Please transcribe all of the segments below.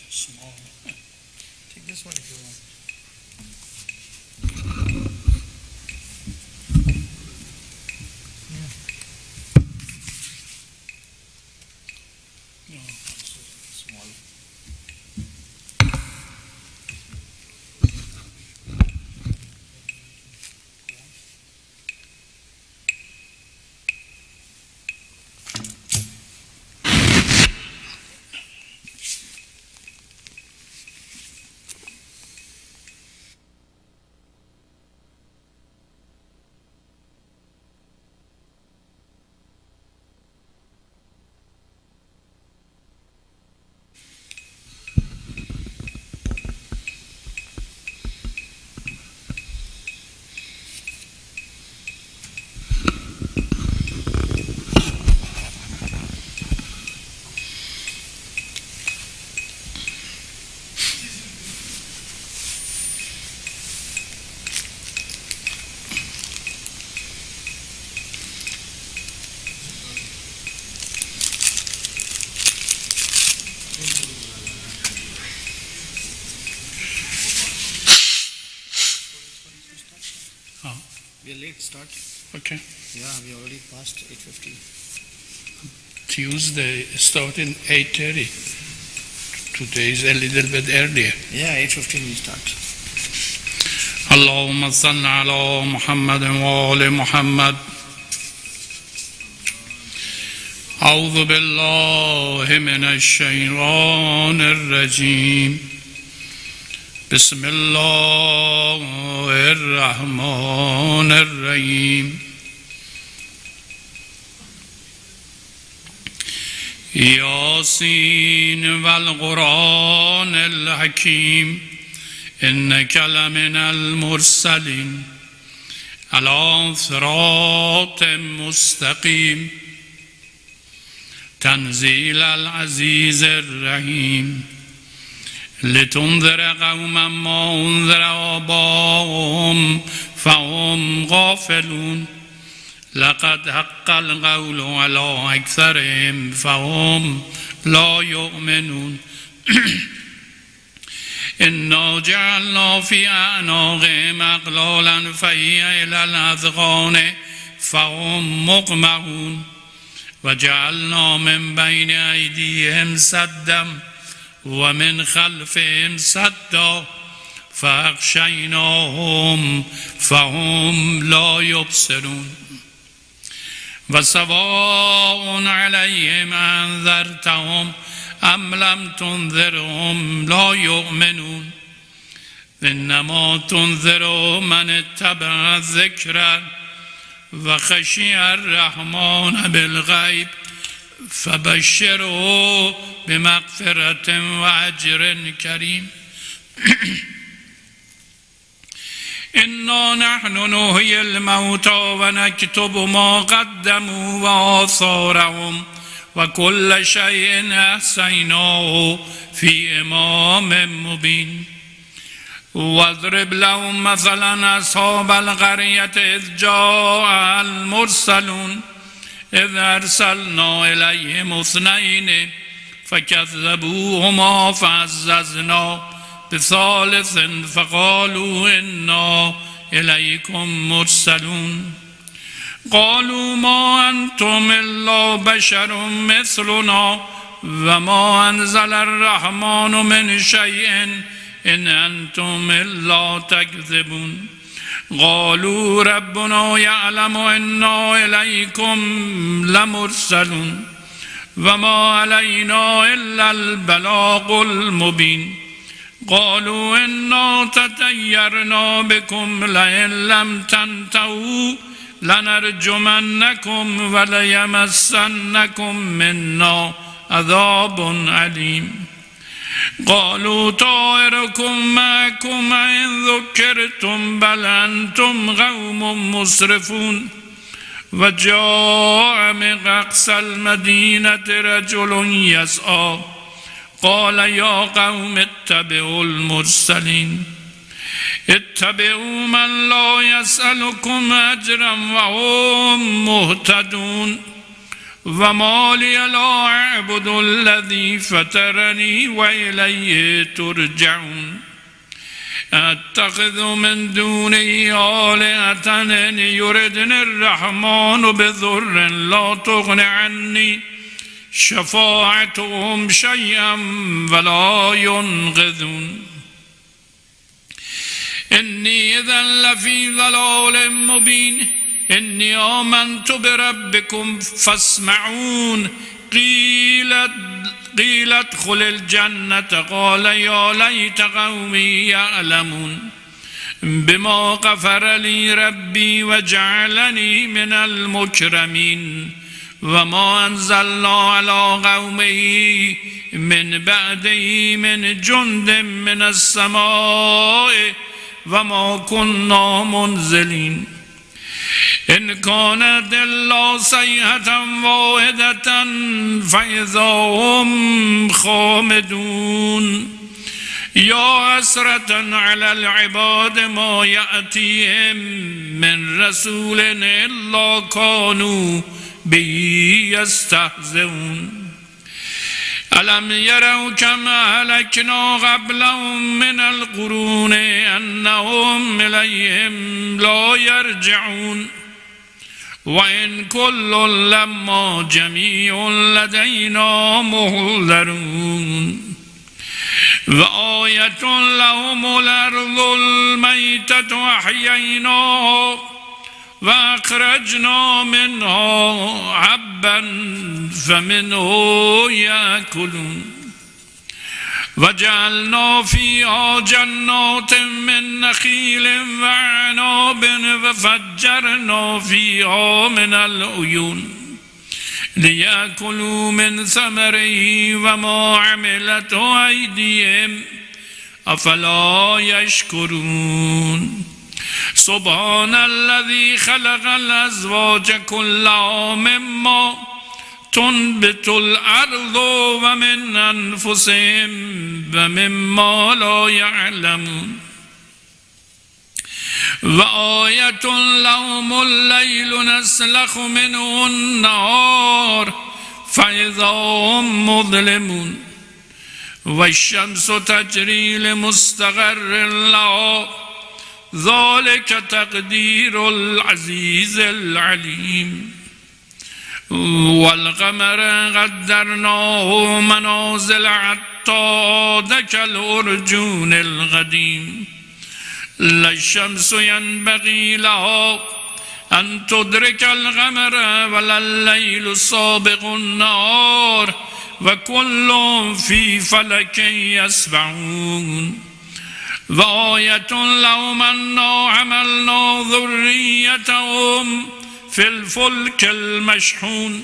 Small. Take this one if you want. Yeah. No, it's small. We are late start. Okay. Yeah, we already passed 8:50. Tuesday starting 8:30. Today is a little bit earlier. Yeah, 8:15 we start. اللهم صل على محمد وآل محمد. أعوذ بالله من الشيطان الرجيم. بسم الله الرحمن الرحيم. ياسين والقرآن الحكيم إنك لمن المرسلين على صراط مستقيم تنزيل العزيز الرحيم لتنذر قوما ما انذر آباؤهم فهم غافلون لقد حق القول على أكثرهم فهم لا يؤمنون إنا جعلنا في أعناقهم أغلالا فهي إلى الأذقان فهم مقمحون وجعلنا من بين أيديهم سدا ومن خلفهم سدا فأغشيناهم فهم لا يبصرون وسواء عليهم أنذرتهم أم لم تنذرهم لا يؤمنون إنما تنذر من اتبع الذكر وخشي الرحمن بالغيب فبشره بمغفرة وأجر كريم إنا نحن نحيي الموتى ونكتب ما قدموا وآثارهم وكل شيء أحصيناه في إمام مبين واضرب لهم مثلا أصحاب القرية إذ جاء المرسلون إذ أرسلنا إليهم اثنين فكذبوهما فعززنا بثالث فقالوا إنا إليكم مرسلون قالوا ما أنتم إلا بشر مثلنا وما أنزل الرحمن من شيء إن أنتم إلا تكذبون قالوا ربنا يعلم إنا إليكم لمرسلون وما علينا إلا البلاغ المبين قالوا إنا تطيرنا بكم لئن لم تنتهوا لنرجمنكم وليمسنكم منا عذاب أليم قالوا طائركم معكم إن ذكرتم بل أنتم قوم مسرفون وجاء من أقصى المدينة رجل يسعى قال يا قوم اتبعوا المرسلين اتبعوا من لا يسألكم أجرا وهم مهتدون وما لي لا أعبد الذي فطرني وإليه ترجعون أتخذ من دونه آلهة إن يردني الرحمن بضر لا تغن عني شفاعتهم شيئا ولا ينقذون إني إذا لفي ضلال مبين إني آمنت بربكم فاسمعون قيل ادخل الجنة قال يا ليت قومي يعلمون بما غفر لي ربي وجعلني من المكرمين وما أنزلنا على قومه من بعده من جند من السماء وما كنا منزلين إن كانت إلا صيحة واحدة فإذا هم خامدون يا حسرة على العباد ما يأتيهم من رسول إلا كانوا به يستهزئون ألم يروا كما أهلكنا قبلهم من القرون أنهم إليهم لا يرجعون وإن كل لما جميع لدينا محضرون وآية لهم الأرض الميتة أحييناها وأخرجنا منها حبا فمنه يأكلون وجعلنا فيها جنات من نخيل وعناب وفجرنا فيها من العيون ليأكلوا من ثمره وما عملته أيديهم أفلا يشكرون سبحان الذي خلق الأزواج كلها مما تنبت الأرض ومن أنفسهم ومما لا يعلمون وآية لهم الليل نسلخ منه النهار فإذا هم مظلمون والشمس تجري لمستقر لها ذلك تقدير العزيز العليم والقمر قدرناه منازل حتى عاد كالأرجون القديم لا الشمس ينبغي لها أن تدرك القمر ولا الليل سابق النهار وكل في فلك يسبحون وآية لهم أنا حملنا ذريتهم في الفلك المشحون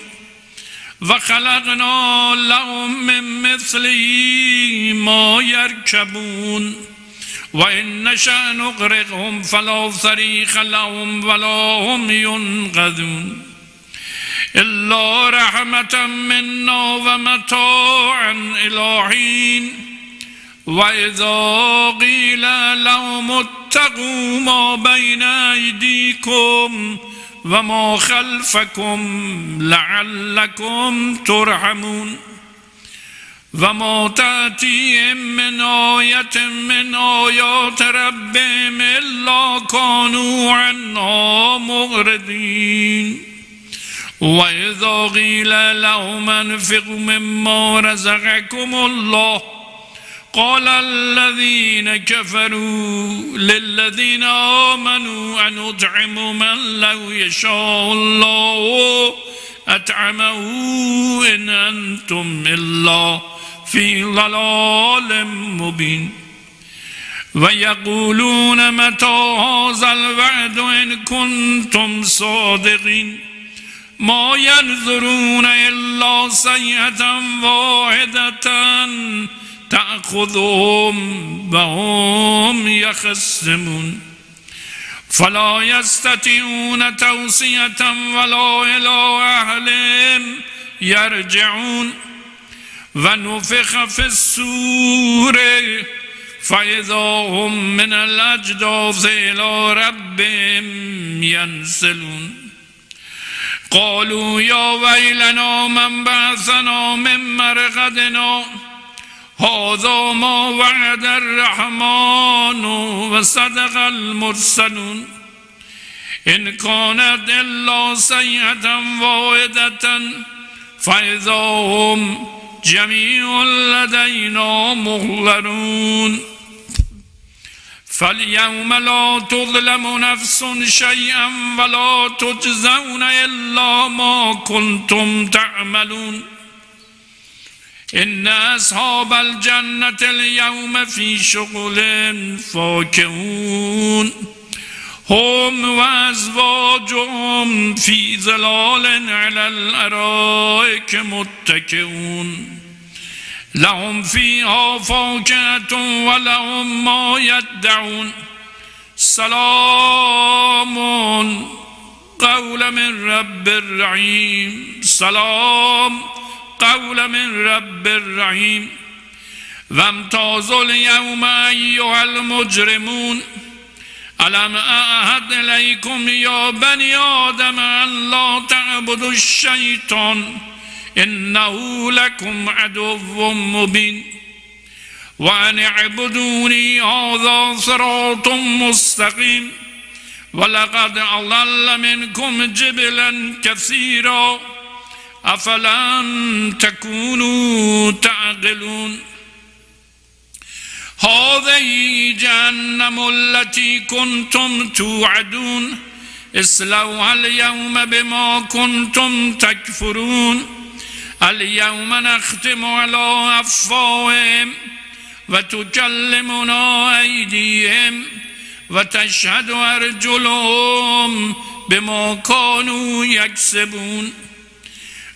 وخلقنا لهم من مثله ما يركبون وإن نشأ نغرقهم فلا صريخ لهم ولا هم ينقذون إلا رحمة منا ومتاعا إلى حين وإذا قيل لهم اتقوا ما بين أيديكم وما خلفكم لعلكم ترحمون وما تأتيهم من آية من آيات ربهم إلا كانوا عنها معرضين وإذا قيل لهم انفقوا مما رزقكم الله قال الذين كفروا للذين آمنوا أن أطعم من لو يشاء الله أطعمه إن أنتم إلا في ضلال مبين ويقولون متى هذا الوعد إن كنتم صادقين ما ينظرون إلا صيحة واحدة تأخذهم وهم يخصمون فلا يستطيعون توصية ولا إلى أهلهم يرجعون ونفخ في السور فإذا هم من الأجداث إلى ربهم ينسلون قالوا يا ويلنا من بعثنا من مرقدنا هذا ما وعد الرحمن وصدق المرسلون إن كانت إلا صيحة واحدة فإذا هم جميع لدينا محضرون فاليوم لا تظلم نفس شيئا ولا تجزون إلا ما كنتم تعملون إن أصحاب الجنة اليوم في شغل فاكهون هم وأزواجهم في ظلال على الأرائك متكئون لهم فيها فاكهة ولهم ما يدعون سلام قولا من رب رحيم سلام قولا من رب رحيم وامتازوا اليوم أيها المجرمون ألم أعهد إليكم يا بني آدم أن لا تعبدوا الشيطان إنه لكم عدو مبين وأن اعبدوني هذا صراط مستقيم ولقد أضل منكم جبلا كثيرا أفلم تكونوا تعقلون هذه جهنم التي كنتم توعدون اصلوها اليوم بما كنتم تكفرون اليوم نختم على أفواههم وتكلمنا أيديهم وتشهد أرجلهم بما كانوا يكسبون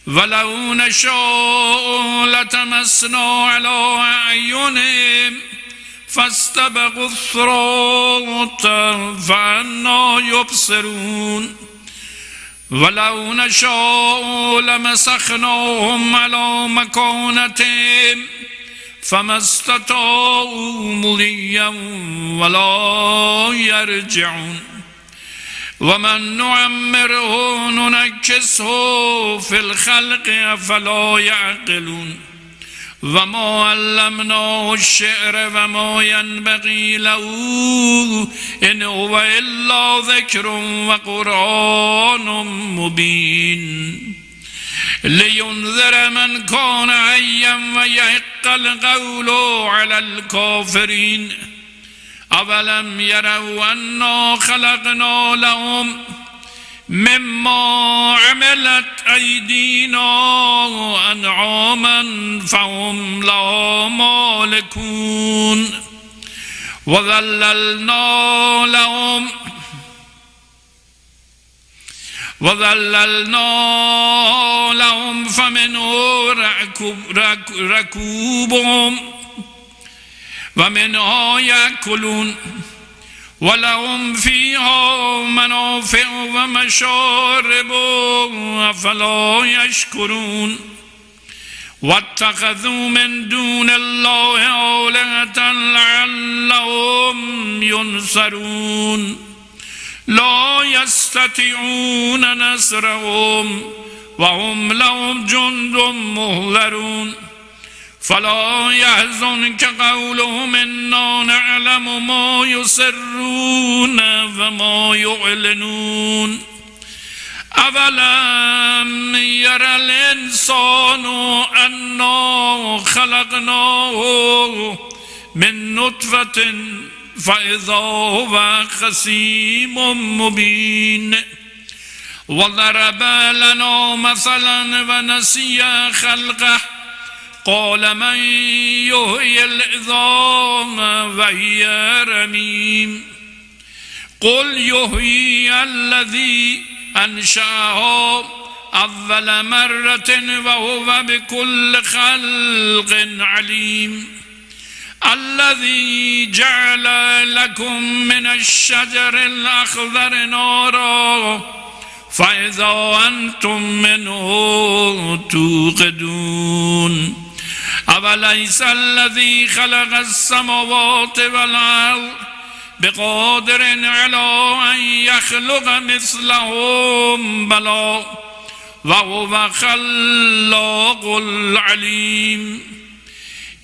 ولو نشاء لتمسنا على أعينهم فاستبقوا الصراط فأنى يبصرون ولو نشاء لمسخناهم على مكانتهم فما استطاعوا مضيا ولا يرجعون ومن نعمره ننكسه في الخلق أفلا يعقلون وما علمناه الشعر وما ينبغي له إن هو إلا ذكر وقرآن مبين لينذر من كان حيا ويحق القول على الكافرين أولم يروا أنا خلقنا لهم مما عملت أيدينا أنعاما فهم لها مالكون وذللنا لهم فمنه ركوبهم ومنها يأكلون ولهم فيها منافع ومشارب أفلا يشكرون واتخذوا من دون الله آلهة لعلهم ينصرون لا يستطيعون نصرهم وهم لهم جند مهلرون فلا يحزنك قولهم إنا نعلم ما يسرون وما يعلنون أولم يرى الإنسان أنا خلقناه من نطفة فإذا هو خصيم مبين وضرب لنا مثلا ونسي خلقه قال من يحيي العظام وهي رميم قل يحيي الذي أنشأها أول مرة وهو بكل خلق عليم الذي جعل لكم من الشجر الأخضر نارا فإذا أنتم منه توقدون أوليس الذي خلق السماوات والأرض بقادر على أن يخلق مثلهم بلى وهو خلاق العليم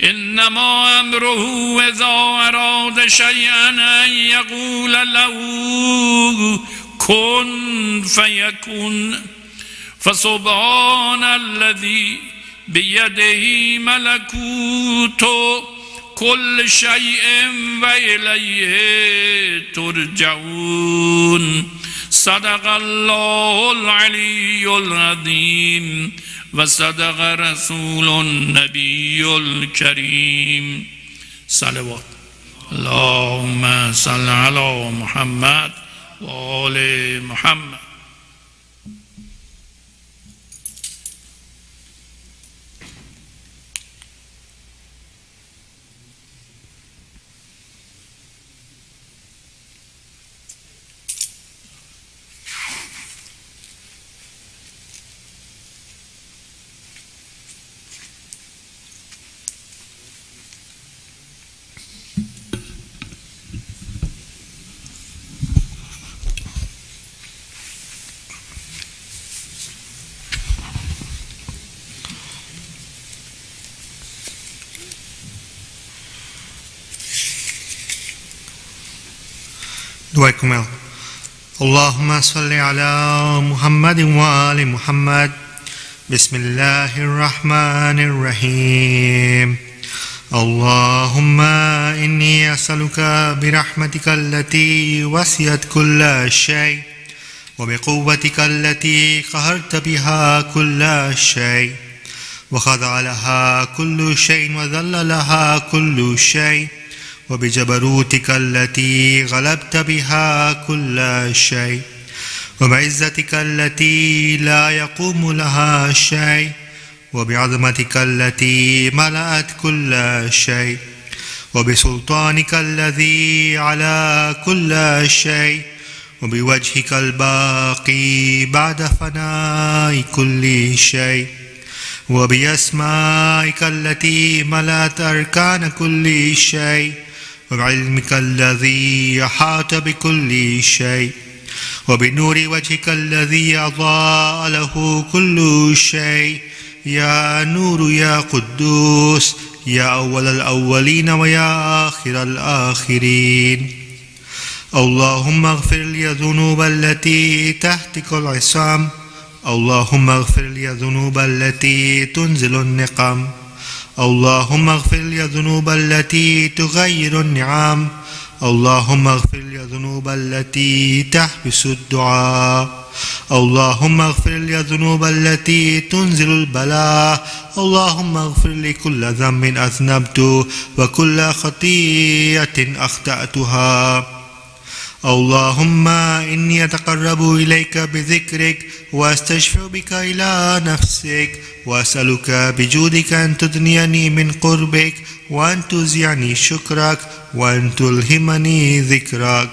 إنما أمره إذا أراد شيئا أن يقول له كن فيكون فسبحان الذي بيده ملكوت كل شيء وإليه ترجعون صدق الله العلي العظيم وصدق رسول النبي الكريم صلوات اللهم صل على محمد وآل محمد. دعاءكم اللهم صل على محمد وآل محمد بسم الله الرحمن الرحيم اللهم إني أسألك برحمتك التي وسعت كل شيء وبقوتك التي قهرت بها كل شيء وخضع لها كل شيء وذل لها كل شيء وبجبروتك التي غلبت بها كل شيء وبعزتك التي لا يقوم لها شيء وبعظمتك التي ملأت كل شيء وبسلطانك الذي على كل شيء وبوجهك الباقي بعد فناء كل شيء وبأسمائك التي ملأت أركان كل شيء وبعلمك الذي أحاط بكل شيء وبنور وجهك الذي أضاء له كل شيء يا نور يا قدوس يا أول الأولين ويا آخر الآخرين اللهم اغفر لي ذنوب التي تهتك العصام اللهم اغفر لي ذنوب التي تنزل النقم اللهم اغفر لي ذنوب التي تغير النعم اللهم اغفر لي ذنوب التي تحبس الدعاء اللهم اغفر لي ذنوب التي تنزل البلاء اللهم اغفر لي كل ذنب أذنبت وكل خطيئة أخطأتها اللهم إني أتقرب إليك بذكرك وأستشفع بك إلى نفسك وأسألك بجودك أن تدنيني من قربك وأن تزعني شكرك وأن تلهمني ذكرك.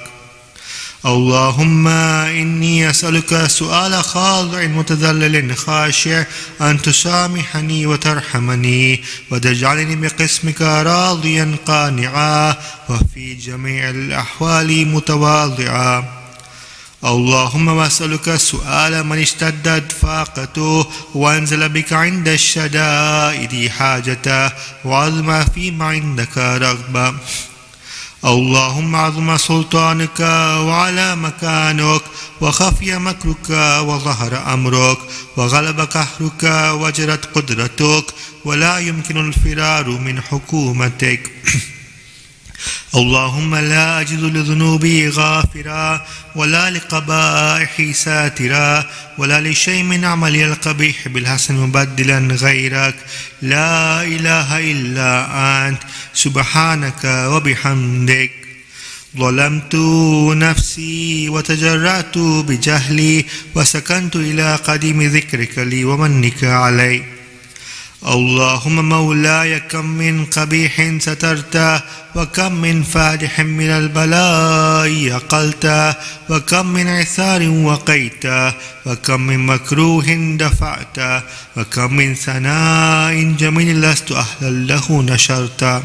اللهم إني أسألك سؤال خاضع متذلل خاشع أن تسامحني وترحمني وتجعلني بقسمك راضيا قانعا وفي جميع الأحوال متواضعا. اللهم وأسألك سؤال من اشتدت فاقته وأنزل بك عند الشدائد حاجته وعظم فيما عندك رغبة. اللهم عظم سلطانك وعلى مكانك وخفي مكرك وظهر أمرك وغلب قهرك وجرت قدرتك ولا يمكن الفرار من حكومتك. اللهم لا أجد لذنوبي غافرا ولا لقبائحي ساترا ولا لشيء من عملي القبيح بالحسن مبدلا غيرك. لا إله إلا أنت سبحانك وبحمدك. ظلمت نفسي وتجرأت بجهلي وسكنت إلى قديم ذكرك لي ومنك علي. اللهم مولاي كم من قبيح سترته وكم من فادح من البلاء أقلته وكم من عثار وقيته وكم من مكروه دفعته وكم من ثناء جميل لست أهلا له نشرته.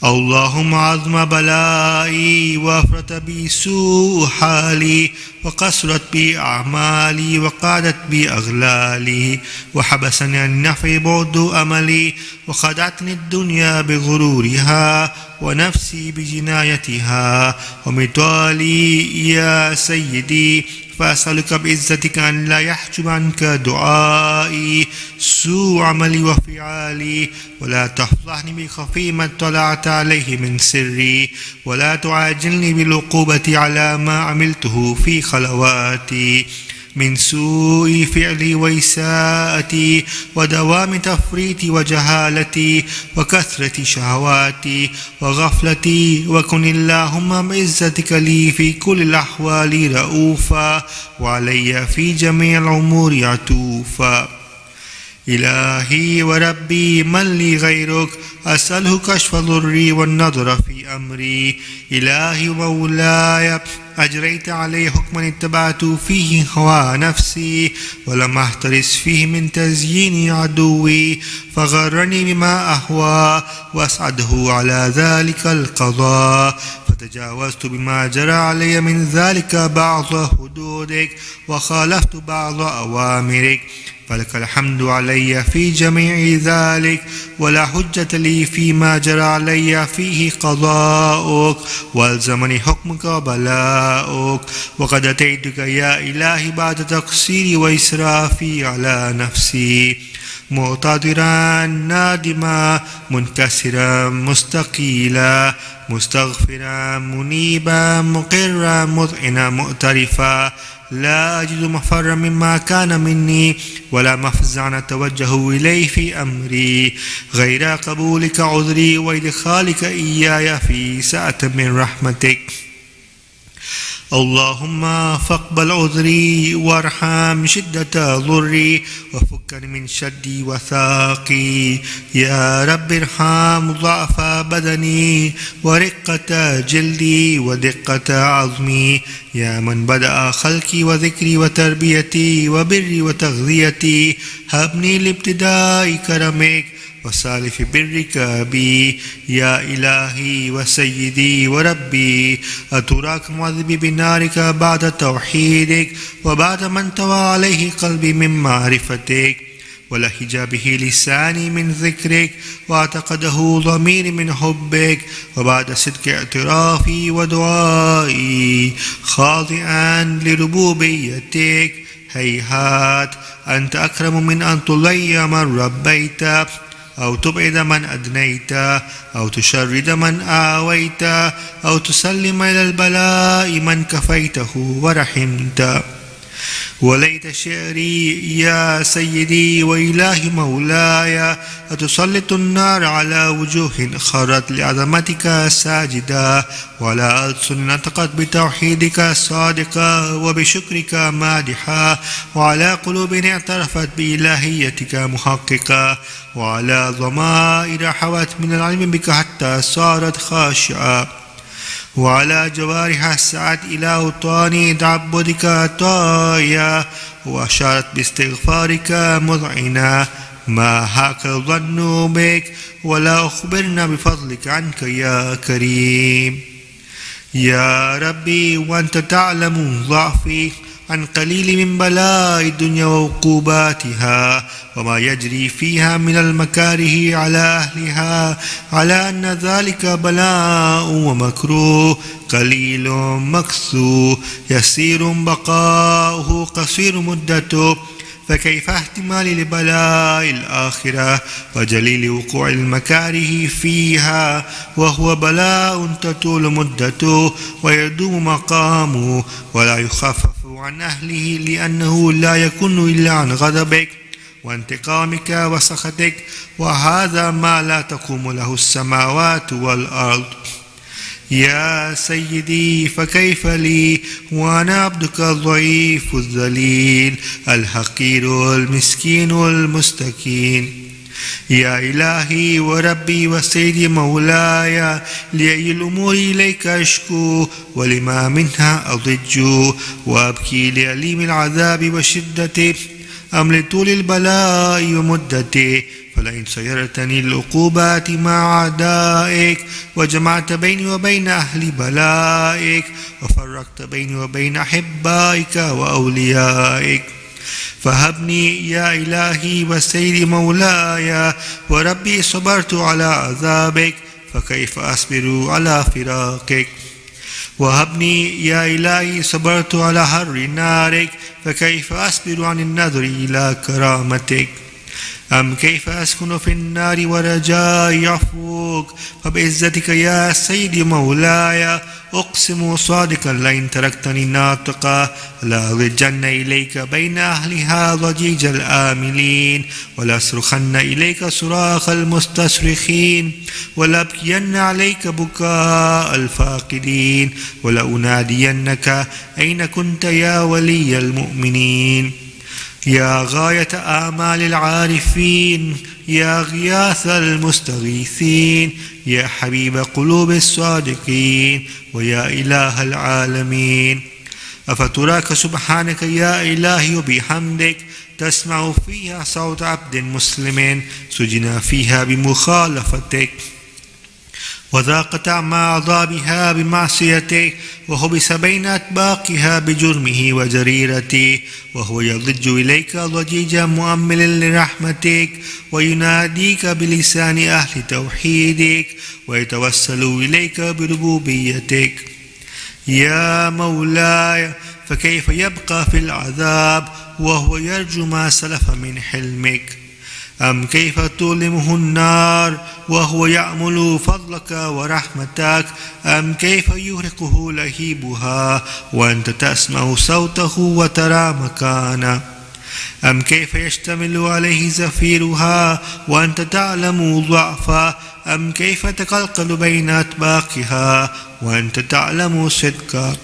اللهم عظم بلائي وافرط بي سوء حالي وقصرت بي أعمالي وقادت بي أغلالي وحبسني عن النفع بعد أملي وخدعتني الدنيا بغرورها ونفسي بجنايتها ومثالي يا سيدي فأسألك بعزتك أن لا يحجب عنك دعائي سوء عملي وفعالي ولا تفضحني بخفي ما اطلعت عليه من سري ولا تعاجلني بالعقوبة على ما عملته في خلواتي من سوء فعلي وإساءتي ودوام تفريطي وجهالتي وكثرة شهواتي وغفلتي. وكن اللهم بعزتك لي في كل الأحوال رؤوفا وعلي في جميع الأمور عطوفا. إلهي وربي من لي غيرك أسأله كشف ضري والنظر في أمري. إلهي ومولاي أجريت عليه حكما اتبعت فيه هوى نفسي ولم أحترس فيه من تزيين عدوي فغرني بما أهوى وأسعده على ذلك القضاء فتجاوزت بما جرى علي من ذلك بعض حدودك وخالفت بعض أوامرك فلك الحمد علي في جميع ذلك ولا حجة لي فيما جرى علي فيه قضاؤك والزمني حكمك وبلاؤك. وقد أتيتك يا إلهي بعد تقصيري وإسرافي على نفسي معتذرا نادما منكسرا مستقيلا مستغفرا منيبا مقرا مذعنا مؤترفا لا أجد مفرا مما كان مني ولا مفزعا أتوجه إليه في أمري غير قبولك عذري وإدخالك إياي في سعة من رحمتك. اللهم فاقبل عذري وارحم شدة ضري وفكني من شدي وثاقي. يا رب ارحم ضعف بدني ورقة جلدي ودقة عظمي. يا من بدأ خلقي وذكري وتربيتي وبري وتغذيتي هبني لابتداء كرمك وسالف برك بي. يا إلهي وسيدي وربي أتراك معذبي بنارك بعد توحيدك وبعد ما انطوى عليه قلبي من معرفتك ولهج به لساني من ذكرك واعتقده ضميري من حبك وبعد صدق اعترافي ودعائي خاضعا لربوبيتك. هيهات أنت أكرم من أن تضيع من ربيت أو تبعد من أدنيت أو تشرد من آويت أو تسلم إلى البلاء من كفيته ورحمت. وليت شعري يا سيدي وإله مولاي أتسلط النار على وجوه خرت لعظمتك ساجدا، وعلى ألسن نطقت بتوحيدك صادقا وبشكرك مادحا، وعلى قلوب اعترفت بإلهيتك محققا، وعلى ضمائر حوت من العلم بك حتى صارت خاشعة، وعلى جوارح سعت إلى أوطان تعبدك طايا، وأشارت باستغفارك مذعنا. ما هاك الظن بك ولا أخبرنا بفضلك عنك يا كريم. يا ربي وأنت تعلم ضعفي عن قليل من بلاء الدنيا وعقوباتها وما يجري فيها من المكاره على أهلها، على أن ذلك بلاء ومكروه قليل مكسو يسير بقاؤه قصير مدته، فكيف احتمال لبلاء الآخرة وجليل وقوع المكاره فيها وهو بلاء تطول مدته ويدوم مقامه ولا يخفف عن أهله، لأنه لا يكون إلا عن غضبك وانتقامك وسخطك، وهذا ما لا تقوم له السماوات والأرض. يا سيدي فكيف لي وأنا عبدك الضعيف الذليل الحقير المسكين المستكين. يا إلهي وربي وسيدي مولاي لأي الأمور إليك أشكو ولما منها أضج، وأبكي لأليم العذاب وشدته أم لطول البلاء ومدته، فلئن سيرتني العقوبات مع أعدائك وجمعت بيني وبين أهل بلائك وفرقت بيني وبين أحبائك وأوليائك، فهبني يا إلهي وسيدي مولاي وربي صبرت على عذابك فكيف أصبر على فراقك، وهبني يا إلهي صبرت على حر نارك فكيف أصبر عن النظر إلى كرامتك، أم كيف أسكن في النار ورجاء عفوك، فبعزتك يا سيدي مولاي أقسم صادقا لئن تركتني ناطقا لأضجن إليك بين أهلها ضجيج الآملين، ولأصرخن إليك صراخ المستصرخين، ولأبكين عليك بكاء الفاقدين، ولأنادينك أين كنت يا ولي المؤمنين. يا غاية آمال العارفين، يا غياث المستغيثين، يا حبيب قلوب الصادقين، ويا إله العالمين. أفتراك سبحانك يا إلهي وبحمدك تسمع فيها صوت عبد مسلم سجن فيها بمخالفتك وذاق طعم عذابها بمعصيته وحبس بين أطباقها بجرمه وجريرته، وهو يضج إليك ضجيجا مؤمل لرحمتك ويناديك بلسان أهل توحيدك ويتوسل إليك بربوبيتك. يا مولاي فكيف يبقى في العذاب وهو يرجو ما سلف من حلمك؟ أم كيف تؤلمه النار وهو يأمل فضلك ورحمتك؟ أم كيف يهرقه لهيبها وأنت تسمع صوته وترى مكانه؟ أم كيف يشتمل عليه زفيرها وأنت تعلم ضعفه؟ أم كيف تقلقل بين أطباقها وأنت تعلم صدقه؟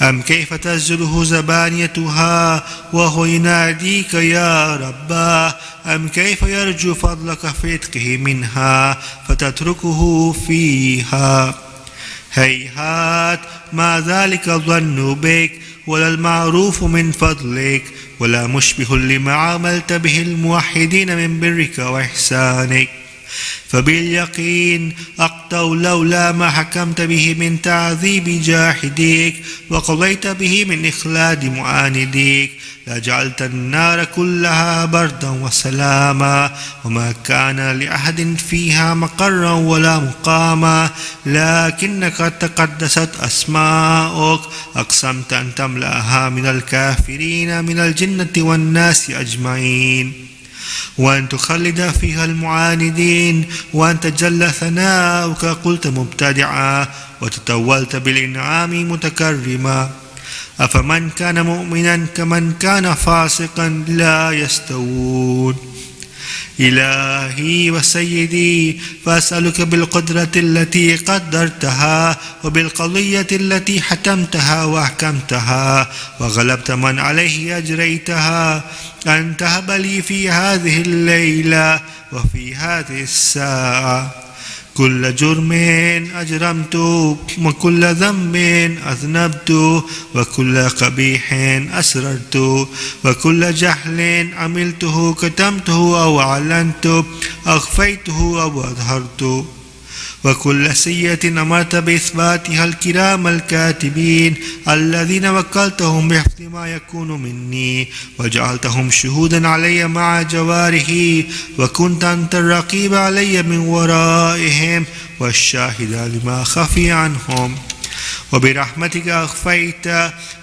أم كيف تزره زبانيتها وهو يناديك يا رباه؟ أم كيف يرجو فضلك في عتقه منها فتتركه فيها؟ هيهات ما ذلك الظن بك ولا المعروف من فضلك ولا مشبه لما عاملت به الموحدين من برك وإحسانك، فباليقين أقطوا لولا ما حكمت به من تعذيب جاحديك وقضيت به من إخلاد معانديك لجعلت النار كلها بردا وسلاما وما كان لأحد فيها مقرا ولا مقاما، لكنك تقدست أسماؤك أقسمت أن تملأها من الكافرين من الجنة والناس أجمعين، وأن تخلد فيها المعاندين، وأن تجل ثناؤك قلت مبتدعا وتطولت بالإنعام متكرما، أفمن كان مؤمنا كمن كان فاسقا لا يستوون. إلهي وسيدي، فأسألك بالقدرة التي قدرتها وبالقضية التي حكمتها وأحكمتها وغلبت من عليه أجريتها، أن تهب لي في هذه الليلة وفي هذه الساعة كل جرم أجرمت وكل ذنب أذنبت وكل قبيح أسررت وكل جهل عملته كتمته أو أعلنت أخفيته أو أظهرت وكل سيئة أمرت بإثباتها الكرام الكاتبين الذين وكلتهم بحفظ ما يكون مني وجعلتهم شهودا علي مع جواره، وكنت أنت الرقيب علي من ورائهم والشاهد لما خفي عنهم. وبرحمتك أخفيت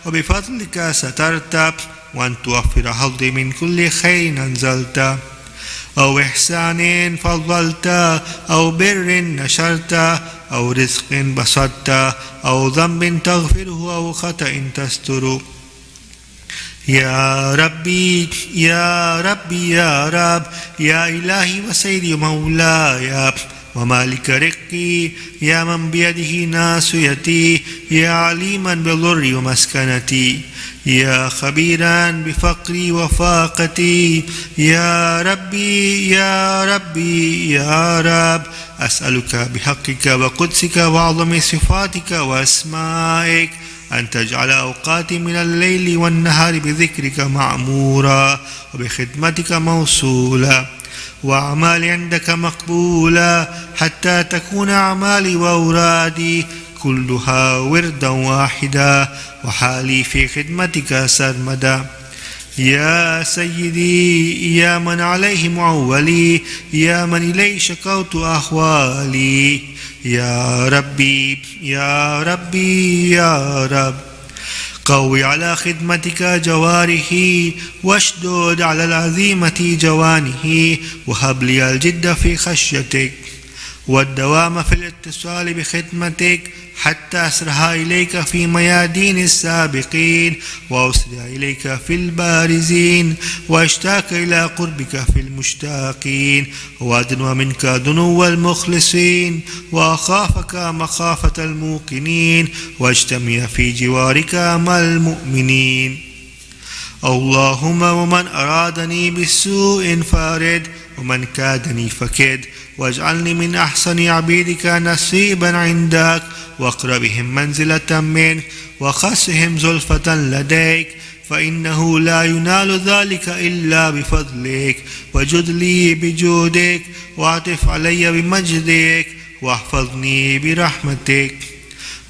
وبفضلك سترت، وأن توفر حظي من كل خير أنزلت أو إحسان فضلت أو بر نشرت أو رزق بسطت أو ذنب تغفره أو خطأ تستر. يا ربي يا ربي يا رب، يا إلهي وسيدي مولاي ومالك رقي، يا من بيده ناصيتي، يا عليما بضري ومسكنتي، يا خبيرا بفقري وفاقتي، يا ربي يا ربي يا رب، أسألك بحقك وقدسك وعظم صفاتك وأسمائك أن تجعل أوقاتي من الليل والنهار بذكرك معمورة وبخدمتك موصولة وأعمالي عندك مقبولة، حتى تكون أعمالي وأورادي كلها وردا واحدا وحالي في خدمتك سرمدا. يا سيدي، يا من عليه معولي، يا من إليه شكوت أحوالي، يا ربي يا ربي يا رب، قوي على خدمتك جواره واشدد على العزيمة جوانه، وهب لي الجد في خشيتك والدوام في الاتصال بخدمتك حتى أسرها إليك في ميادين السابقين وأسرع إليك في البارزين وأشتاق إلى قربك في المشتاقين وأدنو منك دنو المخلصين وأخافك مخافة الموقنين واجتمع في جوارك مع المؤمنين. اللهم ومن أرادني بالسوء فارد ومن كادني فكد، واجعلني من أحسن عبيدك نصيبا عندك واقربهم منزلة منك وخصهم زلفة لديك، فإنه لا ينال ذلك إلا بفضلك، وجد لي بجودك واعطف علي بمجدك واحفظني برحمتك،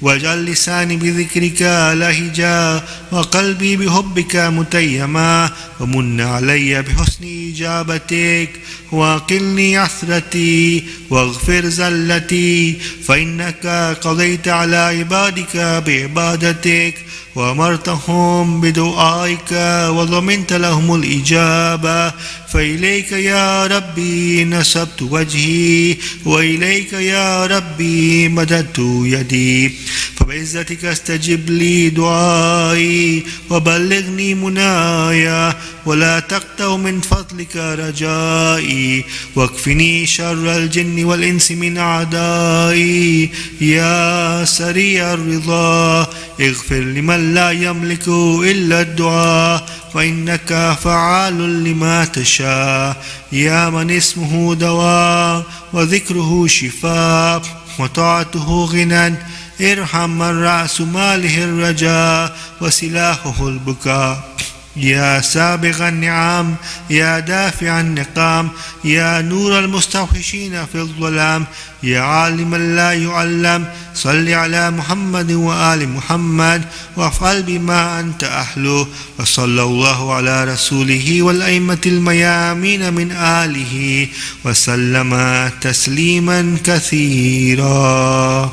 واجعل لساني بذكرك لهجا وقلبي بحبك متيما، ومن علي بحسن إجابتك واقلني عثرتي واغفر زلتي، فإنك قضيت على عبادك بعبادتك وأمرتهم بدعائك وضمنت لهم الإجابة، فإليك يا ربي نسبت وجهي وإليك يا ربي مددت يدي، فبعزتك استجب لي دعائي وبلغني منايا، ولا تقطع من فضلك رجائي، واكفني شر الجن والإنس من أعدائي. يا سريع الرضا اغفر لمن لا يملك إلا الدعاء، فإنك فعال لما تشاء. يا من اسمه دواء وذكره شفاء وطاعته غنى، ارحم من رأس ماله الرجاء وسلاحه البكاء. يا سابغ النعم، يا دافع النقام، يا نور المستوحشين في الظلام، يا عالما لا يعلم، صل على محمد وآل محمد وافعل بما أنت أهله، وصلى الله على رسوله والأئمة الميامين من آله وسلم تسليما كثيرا.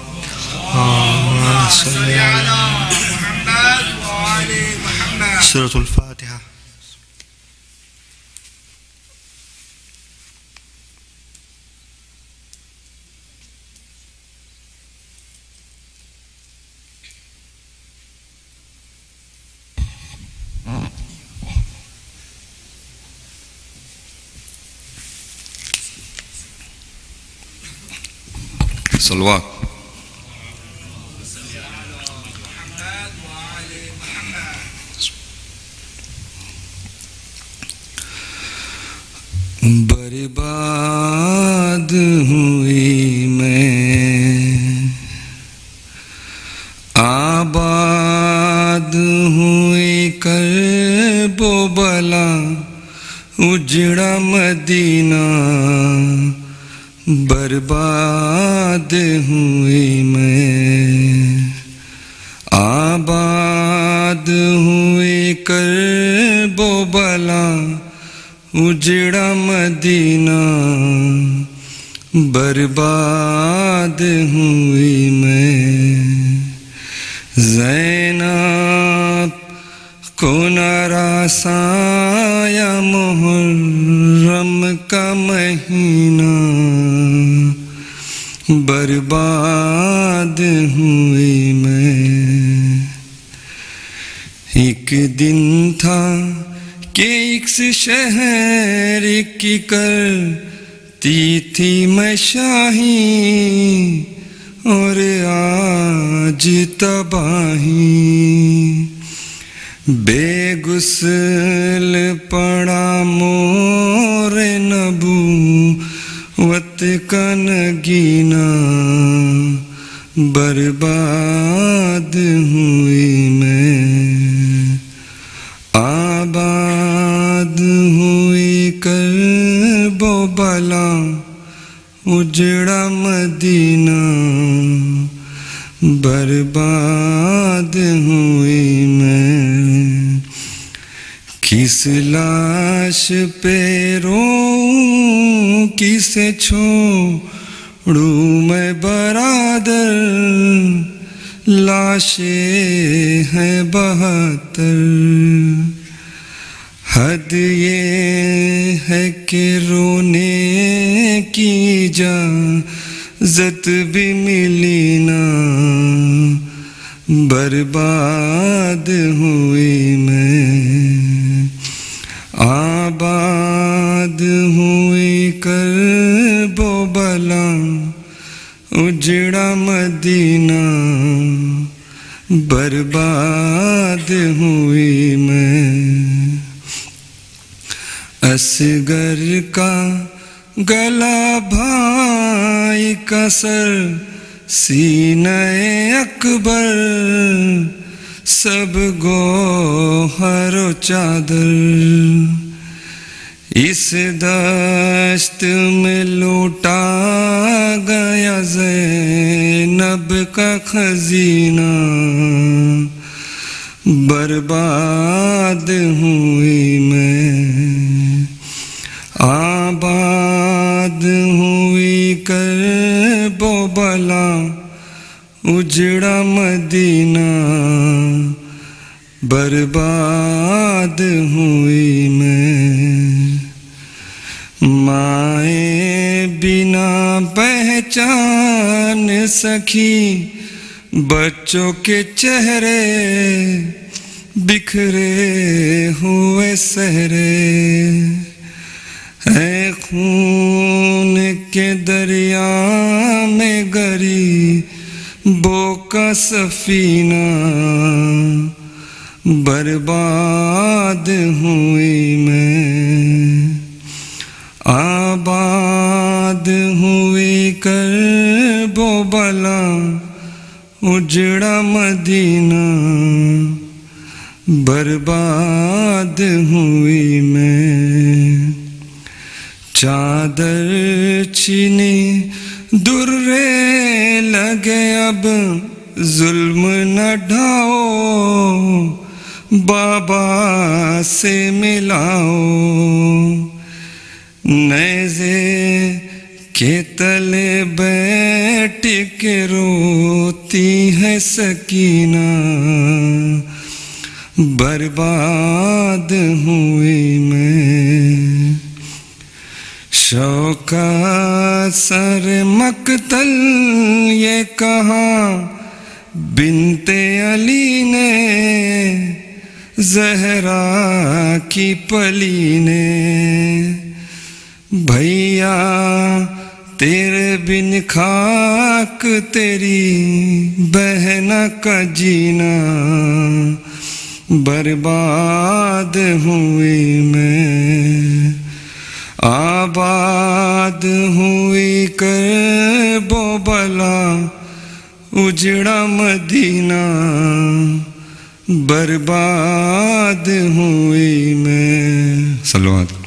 اللهم صل على محمد وآل محمد. سورة الفاتحة. صلوات. برباد ہوئی میں آباد ہوئی کرب و بلا اجڑا مدینہ برباد ہوئی میں آباد ہوئی کرب و بلا اجڑا مدینہ برباد ہوئی میں زینب کو نراسایا محرم کا مہینہ برباد ہوئی میں ایک دن تھا کہ ایک شہر کی کرتی تھی میں شاہی اور آج تباہی بے غسل پڑا مور نبوت کا نگینہ برباد ہوئی میں آباد ہوئی کرب و بلا اجڑا مدینہ برباد ہوئی میں کس لاش پہ روں کسے چھوڑوں میں برادر لاشیں ہیں 72 حد یہ ہے کہ رونے کی اجازت بھی ملی نہ برباد ہوئی میں آباد ہوئی کرب و بلا اجڑا مدینہ برباد ہوئی میں اصغر کا گلا بھائی کا سر سینہ اکبر سب گوہر و چادر اس دشت میں لوٹا گیا زینب کا خزینہ برباد ہوئی میں آباد ہوئی کرب و بلا اجڑا مدینہ برباد ہوئی میں مائیں بنا پہچان سکی بچوں کے چہرے بکھرے ہوئے سہرے اے خون کے دریا میں غریبوں کا سفینہ برباد ہوئی میں آباد ہوئی کرب و بلا اجڑا مدینہ برباد ہوئی میں چادر چھینی درے لگے اب ظلم نہ ڈھاؤ بابا سے ملاؤ نیزے کے تلے بیٹھ کے روتی ہے سکینہ برباد ہوئی میں شوکت سر مقتل یہ کہا بنت علی نے زہرا کی پلی نے بھیا تیرے बिन खाक तेरी बहना का जीना बर्बाद हुई मैं आबाद हुई करबो बला उजड़ा मदीना बर्बाद हुई मैं सल्लल्लाहु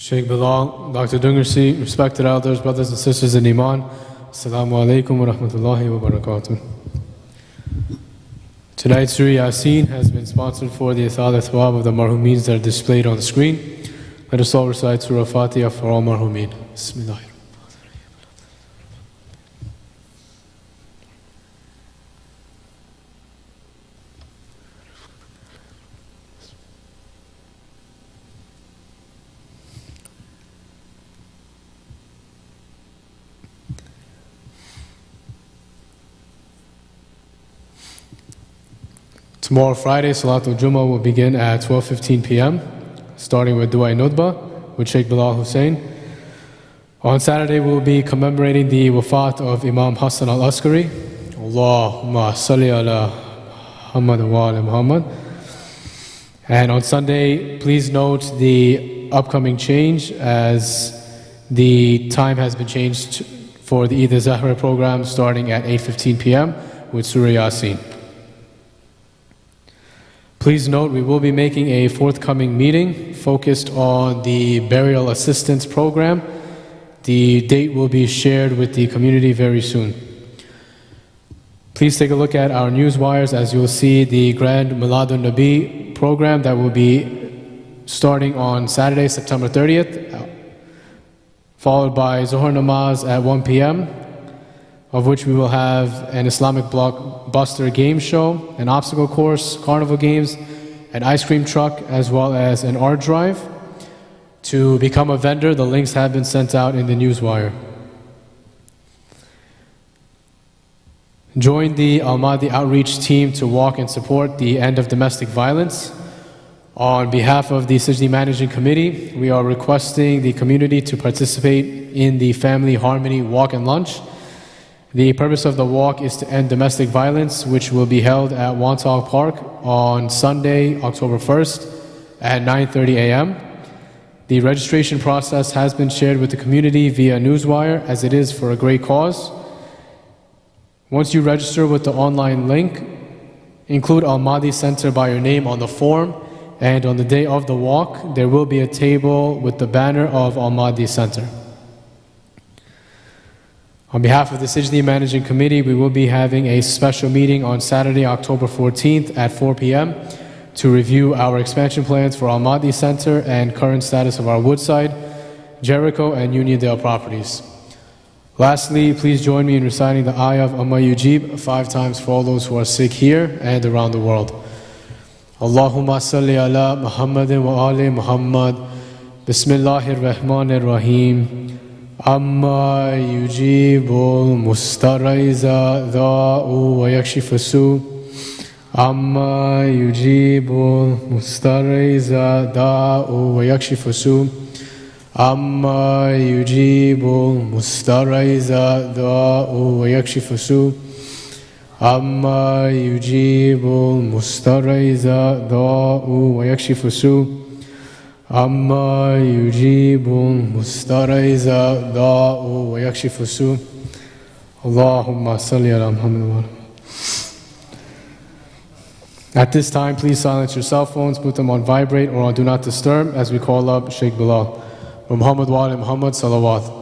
Sheikh Bilal, Dr. Dungersi, respected elders, brothers and sisters in Iman, Assalamu alaikum wa rahmatullahi wa barakatuh. Tonight's Surah Yasin has been sponsored for the Ithal Thawab of the Marhumeens that are displayed on the screen. Let us all recite Surah Fatiha for all Marhumeen. Bismillah. Tomorrow, Friday, Salatul Jumma will begin at 12:15 p.m., starting with Dua Nudba with Sheikh Bilal Hussain. On Saturday, we'll be commemorating the wafat of Imam Hassan al-Askari. Allahumma salli ala Muhammad wa ala Muhammad. And on Sunday, please note the upcoming change as the time has been changed for the Eid al-Zahra program starting at 8:15 p.m. with Surah Yasin. Please note we will be making a forthcoming meeting focused on the burial assistance program. The date will be shared with the community very soon. Please take a look at our news wires as you'll see the Grand Miladun Nabi program that will be starting on Saturday, September 30th, followed by Zuhr Namaz at 1 p.m., of which we will have an Islamic blockbuster game show, an obstacle course, carnival games, an ice cream truck, as well as an art drive. To become a vendor, the links have been sent out in the newswire. Join the Al-Mahdi outreach team to walk and support the end of domestic violence. On behalf of the Sijdi Managing Committee, we are requesting the community to participate in the Family Harmony Walk and Lunch. The purpose of the walk is to end domestic violence, which will be held at Wantagh Park on Sunday, October 1st at 9:30 a.m. The registration process has been shared with the community via Newswire as it is for a great cause. Once you register with the online link, include Al-Mahdi Center by your name on the form, and on the day of the walk, there will be a table with the banner of Al-Mahdi Center. On behalf of the Sijdi Managing Committee, we will be having a special meeting on Saturday, October 14th at 4 p.m. to review our expansion plans for Al-Mahdi Center and current status of our Woodside, Jericho, and Uniondale properties. Lastly, please join me in reciting the ayah of Amma Yujib 5 times for all those who are sick here and around the world. Allahumma salli ala Muhammadin wa ali Muhammad. Bismillahir Rahmanir Rahim. Amma yujibul mustaraiza da'u wa yakshifu su. Amma yujibul mustaraiza da'u wa yakshifu su. Amma yujibul mustaraiza da'u wa yakshifu su. Amma yujibul mustaraiza da'u wa yakshifu su. Amma yujibul mustaraiza da'u wa yakshifu su. Allahumma salli ala Muhammad. At this time, please silence your cell phones, put them on vibrate or on do not disturb as we call up Sheikh Bilal. Muhammad wa ala Muhammad salawat.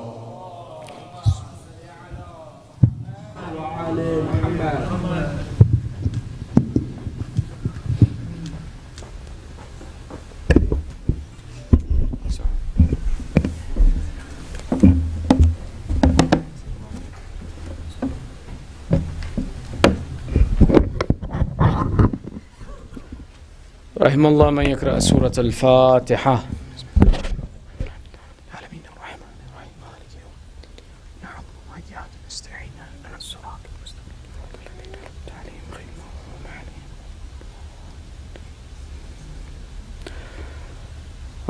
رحم الله من يقرأ سورة الفاتحة.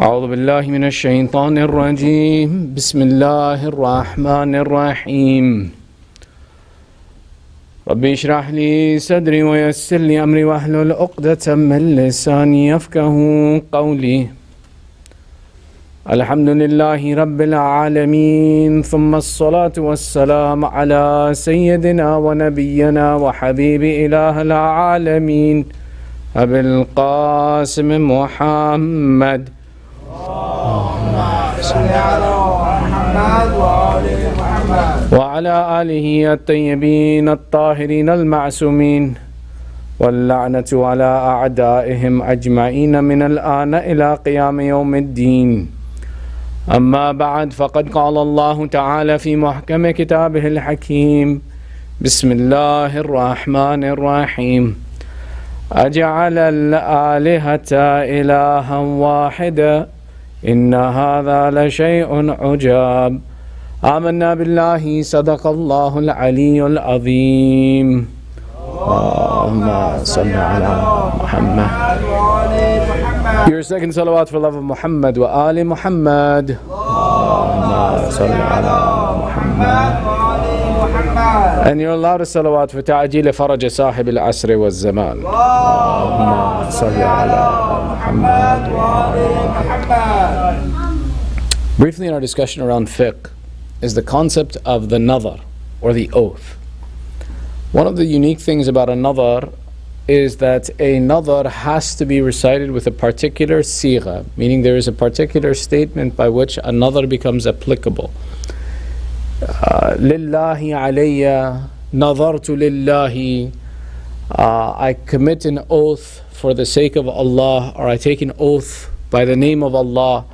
أعوذ بالله من الشيطان الرجيم. بسم الله الرحمن الرحيم. ربي اشرح لي صدري ويسر لي أمري واحلل عقدة من لساني يفقهوا قولي. الحمد لله رب العالمين، ثم الصلاة والسلام على سيدنا ونبينا وحبيب إله العالمين أبي القاسم محمد. وعلى آله الطيبين الطاهرين المعصومين، واللعنة على أعدائهم أجمعين من الآن إلى قيام يوم الدين. أما بعد، فقد قال الله تعالى في محكم كتابه الحكيم: بسم الله الرحمن الرحيم. أجعل الآلهة إلها واحدا إن هذا لشيء عجاب. آمنا بالله، صدق الله العلي العظيم. اللهم صل على محمد. Your second salawat for love of Muhammad wa Ali Muhammad. اللهم صل على محمد. And your loudest salawat for تعجيل فرج صاحب العصر والزمان. اللهم صل على محمد. Briefly, in our discussion around fiqh is the concept of the nadhar, or the oath. One of the unique things about a nadhar is that a nadhar has to be recited with a particular sigha, meaning there is a particular statement by which a nadhar becomes applicable. Lillahi alayya, nadhartu lillahi, I commit an oath for the sake of Allah, or I take an oath by the name of Allah,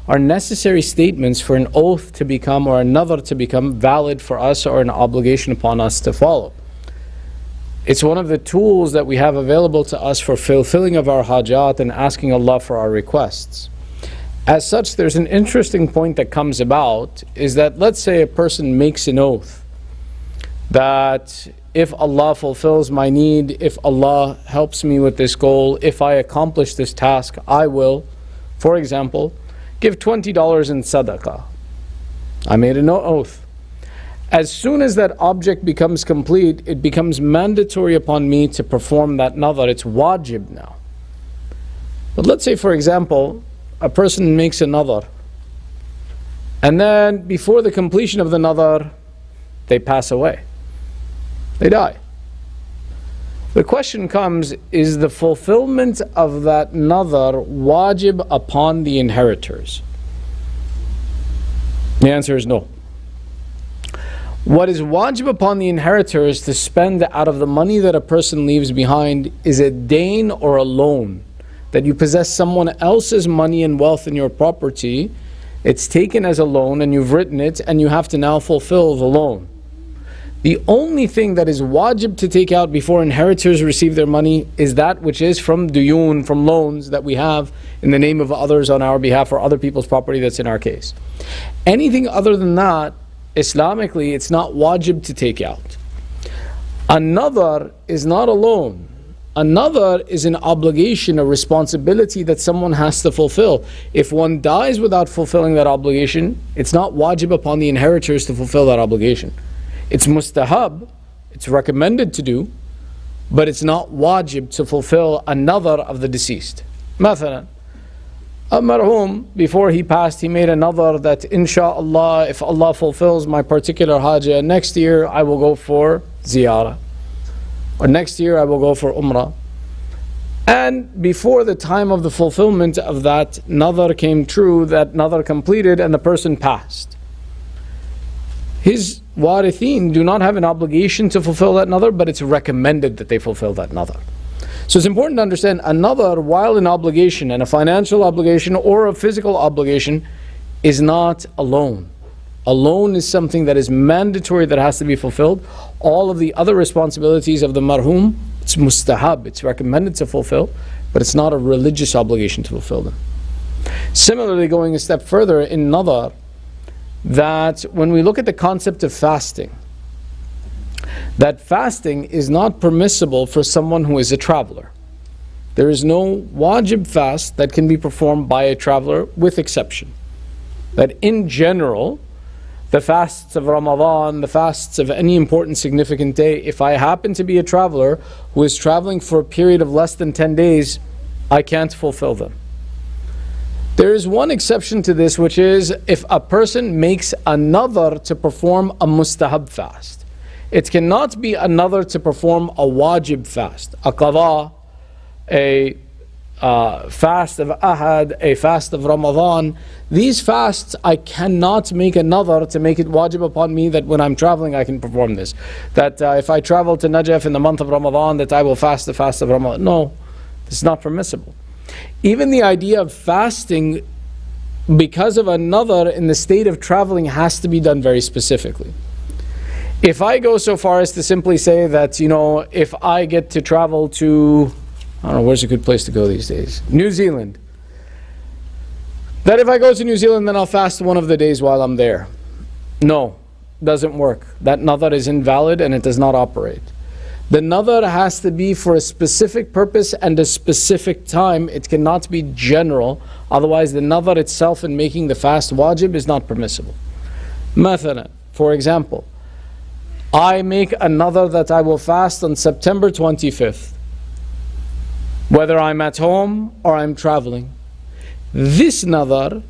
are necessary statements for an oath to become, or another to become valid for us, or an obligation upon us to follow. It's one of the tools that we have available to us for fulfilling of our hajat and asking Allah for our requests. As such, there's an interesting point that comes about, is that let's say a person makes an oath that if Allah fulfills my need, if Allah helps me with this goal, if I accomplish this task, I will, for example, give $20 in sadaqah. I made an oath. As soon as that object becomes complete, it becomes mandatory upon me to perform that nadhar. It's wajib now. But let's say, for example, a person makes a nadhar, and then before the completion of the nadhar, they pass away. They die. The question comes, is the fulfillment of that nadhar wajib upon the inheritors? The answer is no. What is wajib upon the inheritors to spend out of the money that a person leaves behind is a dain or a loan. That you possess someone else's money and wealth in your property, it's taken as a loan and you've written it and you have to now fulfill the loan. The only thing that is wajib to take out before inheritors receive their money is that which is from duyun, from loans that we have in the name of others on our behalf, or other people's property that's in our case. Anything other than that, Islamically, it's not wajib to take out. Another is not a loan. Another is an obligation, a responsibility that someone has to fulfill. If one dies without fulfilling that obligation, it's not wajib upon the inheritors to fulfill that obligation. It's mustahab, it's recommended to do, but it's not wajib to fulfill another of the deceased. Mathalan, a marhum, before he passed, he made another that insha'Allah, if Allah fulfills my particular hajjah, next year I will go for ziyarah, or next year I will go for umrah. And before the time of the fulfillment of that nadhar came true, that nadhar completed, and the person passed. His warithin do not have an obligation to fulfill that nadhar, but it's recommended that they fulfill that nadhar. So it's important to understand, a nadhar, while an obligation, and a financial obligation or a physical obligation, is not a loan. A loan is something that is mandatory, that has to be fulfilled. All of the other responsibilities of the marhum, it's mustahab, it's recommended to fulfill, but it's not a religious obligation to fulfill them. Similarly, going a step further in nadar, that when we look at the concept of fasting, that fasting is not permissible for someone who is a traveler. There is no wajib fast that can be performed by a traveler, with exception. That in general, the fasts of Ramadan, the fasts of any important significant day, if I happen to be a traveler who is traveling for a period of less than 10 days, I can't fulfill them. There is one exception to this, which is if a person makes a nadar to perform a mustahab fast. It cannot be a nadar to perform a wajib fast, a qada, a fast of Ahad, a fast of Ramadan. These fasts, I cannot make a nadar to make it wajib upon me that when I'm traveling I can perform this. That if I travel to Najaf in the month of Ramadan, that I will fast the fast of Ramadan. No, it's not permissible. Even the idea of fasting because of a nadar in the state of traveling has to be done very specifically. If I go so far as to simply say that, if I get to travel to, I don't know, where's a good place to go these days? New Zealand. That if I go to New Zealand, then I'll fast one of the days while I'm there. No, doesn't work. That nadar is invalid and it does not operate. The nadar has to be for a specific purpose and a specific time. It cannot be general. Otherwise, the nadar itself in making the fast wajib is not permissible. Mathalan, for example, I make a nadar that I will fast on September 25th. Whether I'm at home or I'm traveling. This nadar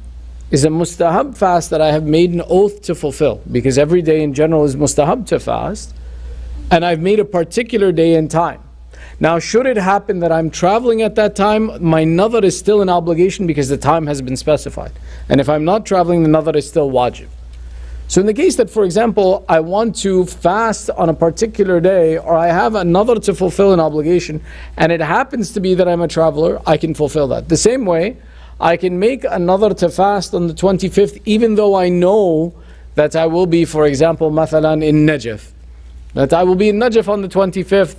is a mustahab fast that I have made an oath to fulfill, because every day in general is mustahab to fast, and I've made a particular day and time. Now, should it happen that I'm traveling at that time, my nadar is still an obligation because the time has been specified. And if I'm not traveling, the nadar is still wajib. So in the case that, for example, I want to fast on a particular day, or I have a nadar to fulfill an obligation, and it happens to be that I'm a traveler, I can fulfill that. The same way, I can make a nadar to fast on the 25th, even though I know that I will be, for example, mathalan in Najaf. That I will be in Najaf on the 25th.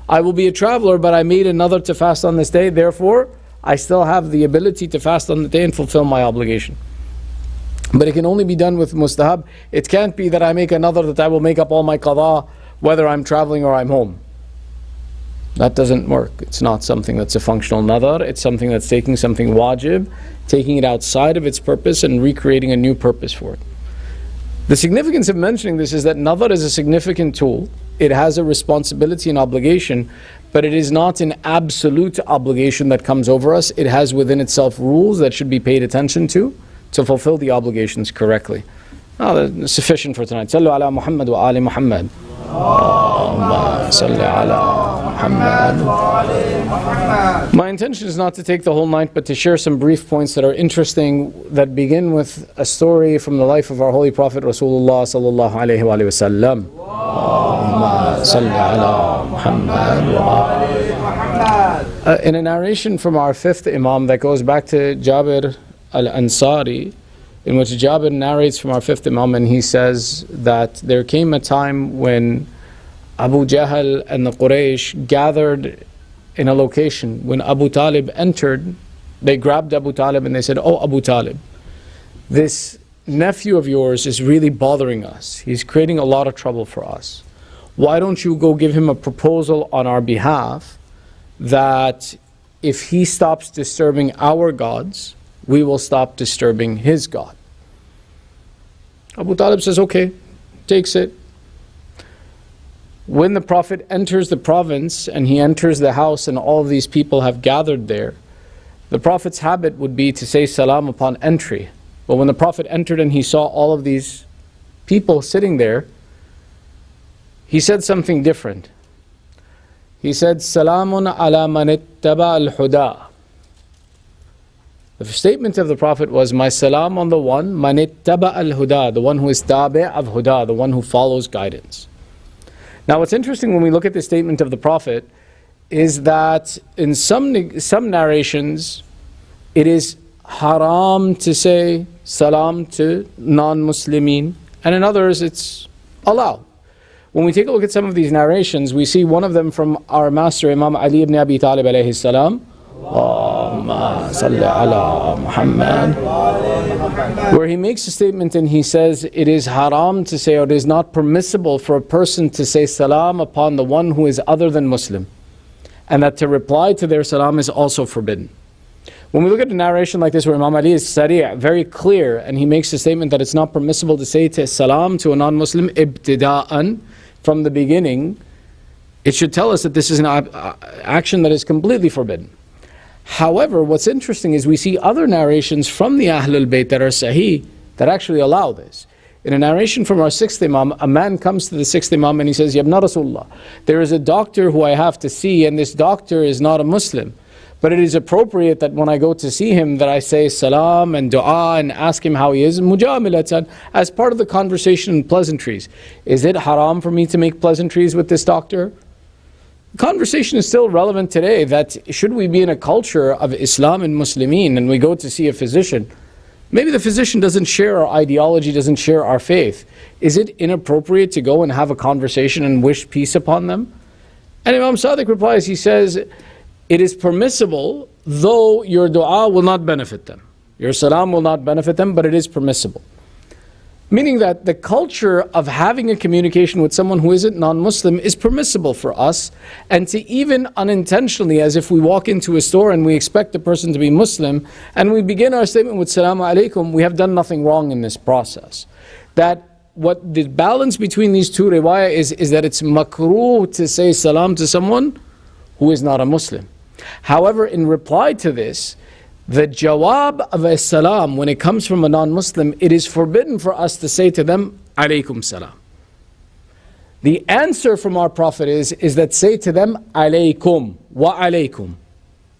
I will be a traveler, but I made a nadar to fast on this day. Therefore, I still have the ability to fast on the day and fulfill my obligation. But it can only be done with mustahab. It can't be that I make a nadar that I will make up all my qada, whether I'm traveling or I'm home. That doesn't work. It's not something that's a functional nadar. It's something that's taking something wajib, taking it outside of its purpose and recreating a new purpose for it. The significance of mentioning this is that nadar is a significant tool. It has a responsibility and obligation, but it is not an absolute obligation that comes over us. It has within itself rules that should be paid attention to fulfill the obligations correctly. That's sufficient for tonight. Sallu ala Muhammad wa ali Muhammad. Allahumma salli ala Muhammad. My intention is not to take the whole night, but to share some brief points that are interesting, that begin with a story from the life of our Holy Prophet Rasulullah sallallahu alayhi wa sallam. Allahumma salli ala Muhammad wa ali Muhammad. In a narration from our fifth Imam that goes back to Jabir al-Ansari, in which Jabir narrates from our fifth Imam, and he says that there came a time when Abu Jahl and the Quraysh gathered in a location. When Abu Talib entered, they grabbed Abu Talib and they said, "Oh Abu Talib, this nephew of yours is really bothering us. He's creating a lot of trouble for us. Why don't you go give him a proposal on our behalf that if he stops disturbing our gods, we will stop disturbing his God?" Abu Talib says, okay, takes it. When the Prophet enters the province and he enters the house and all of these people have gathered there, the Prophet's habit would be to say salam upon entry. But when the Prophet entered and he saw all of these people sitting there, he said something different. He said, "Salamun ala man ittaba al-huda." The statement of the Prophet was, "My salam on the one, man ittaba al-huda," the one who is tabi' of huda, the one who follows guidance. Now what's interesting when we look at the statement of the Prophet is that in some narrations it is haram to say salam to non-Muslimin, and in others it's allowed. When we take a look at some of these narrations, we see one of them from our master Imam Ali ibn Abi Talib alayhi salam, Allahumma salli ala Muhammad. Where he makes a statement and he says it is haram to say, or it is not permissible for a person to say salam upon the one who is other than Muslim, and that to reply to their salam is also forbidden. When we look at a narration like this where Imam Ali is sari', very clear, and he makes a statement that it's not permissible to say salam to a non-Muslim ibtida'an, from the beginning, it should tell us that this is an action that is completely forbidden. However, what's interesting is we see other narrations from the Ahlul Bayt that are sahih that actually allow this. In a narration from our sixth Imam, a man comes to the sixth Imam and he says, Yabna Rasulullah, there is a doctor who I have to see, and this doctor is not a Muslim. But it is appropriate that when I go to see him that I say salam and dua and ask him how he is, mujamilatan, as part of the conversation and pleasantries. Is it haram for me to make pleasantries with this doctor? The conversation is still relevant today, that should we be in a culture of Islam and Muslimin and we go to see a physician, maybe the physician doesn't share our ideology, doesn't share our faith. Is it inappropriate to go and have a conversation and wish peace upon them? And Imam Sadiq replies, he says, it is permissible, though your dua will not benefit them. Your salam will not benefit them, but it is permissible. Meaning that the culture of having a communication with someone who isn't non-Muslim is permissible for us, and to even unintentionally, as if we walk into a store and we expect the person to be Muslim, and we begin our statement with Salaam alaikum, we have done nothing wrong in this process. That what the balance between these two riwayah is that it's makruh to say salam to someone who is not a Muslim. However, in reply to this, the jawab of a salam, when it comes from a non-Muslim, it is forbidden for us to say to them, alaykum salam. The answer from our Prophet is that say to them, alaykum wa alaykum.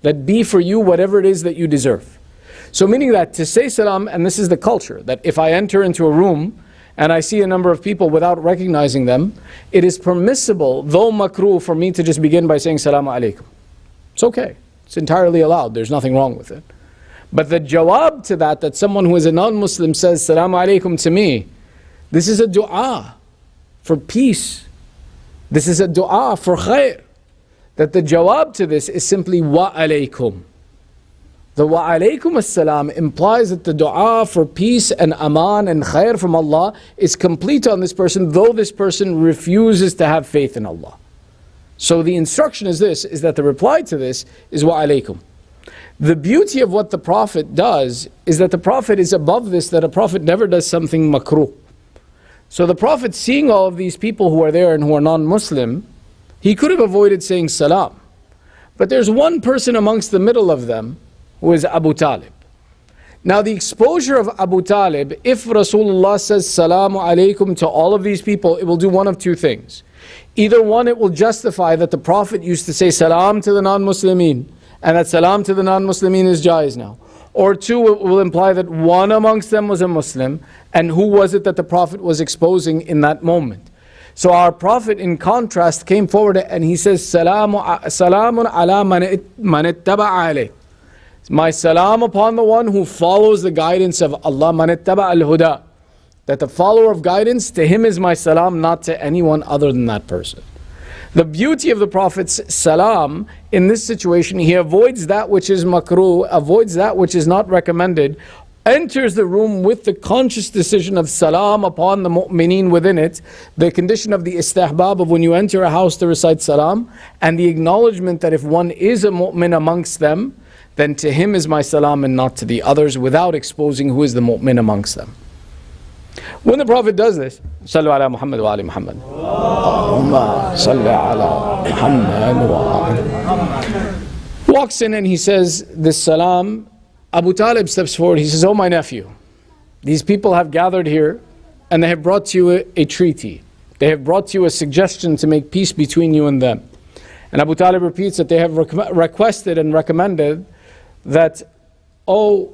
That be for you whatever it is that you deserve. So meaning that to say salam, and this is the culture, that if I enter into a room and I see a number of people without recognizing them, it is permissible, though makruh, for me to just begin by saying salamu alaykum. It's okay. It's entirely allowed. There's nothing wrong with it. But the jawab to that someone who is a non-Muslim says salamu alaykum to me, this is a dua for peace. This is a dua for khair. That the jawab to this is simply wa alaykum. The wa alaykum as-salam implies that the dua for peace and aman and khair from Allah is complete on this person, though this person refuses to have faith in Allah. So the instruction is this, is that the reply to this is wa alaykum. The beauty of what the Prophet does is that the Prophet is above this, that a Prophet never does something makruh. So the Prophet, seeing all of these people who are there and who are non-Muslim, he could have avoided saying salam. But there's one person amongst the middle of them who is Abu Talib. Now the exposure of Abu Talib, if Rasulullah says salamu alaykum to all of these people, it will do one of two things. Either one, it will justify that the Prophet used to say salam to the non-Muslimin, and that salam to the non-Muslimin is jaiz now. Or two, it will imply that one amongst them was a Muslim, and who was it that the Prophet was exposing in that moment? So our Prophet, in contrast, came forward and he says, Salamun ala man ittaba alayh. My salam upon the one who follows the guidance of Allah, man ittaba al-huda. That the follower of guidance, to him is my salam, not to anyone other than that person. The beauty of the Prophet's salam in this situation, he avoids that which is makruh, avoids that which is not recommended, enters the room with the conscious decision of salam upon the mu'mineen within it, the condition of the istihbab of when you enter a house to recite salam, and the acknowledgement that if one is a mu'min amongst them, then to him is my salam and not to the others, without exposing who is the mu'min amongst them. When the Prophet does this, Sallu ala Muhammad wa ali Muhammad. Allahumma salli ala Muhammad wa ali. Walks in and he says this salam. Abu Talib steps forward. He says, oh my nephew, these people have gathered here and they have brought to you a treaty. They have brought to you a suggestion to make peace between you and them. And Abu Talib repeats that they have requested and recommended that, oh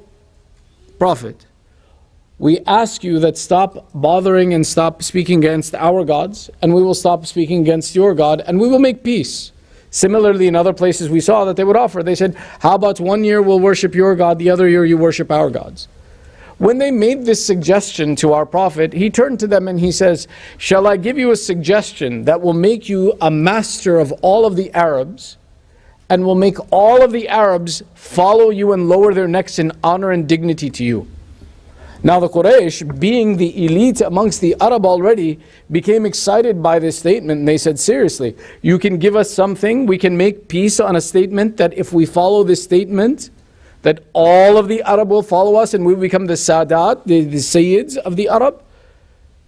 Prophet, we ask you that stop bothering and stop speaking against our gods, and we will stop speaking against your God, and we will make peace. Similarly, in other places we saw that they would offer. They said, how about 1 year we'll worship your God, the other year you worship our gods. When they made this suggestion to our Prophet, he turned to them and he says, shall I give you a suggestion that will make you a master of all of the Arabs, and will make all of the Arabs follow you and lower their necks in honor and dignity to you. Now the Quraysh, being the elite amongst the Arab already, became excited by this statement, and they said, seriously, you can give us something, we can make peace on a statement that if we follow this statement, that all of the Arab will follow us and we will become the Sadat, the Sayyids of the Arab?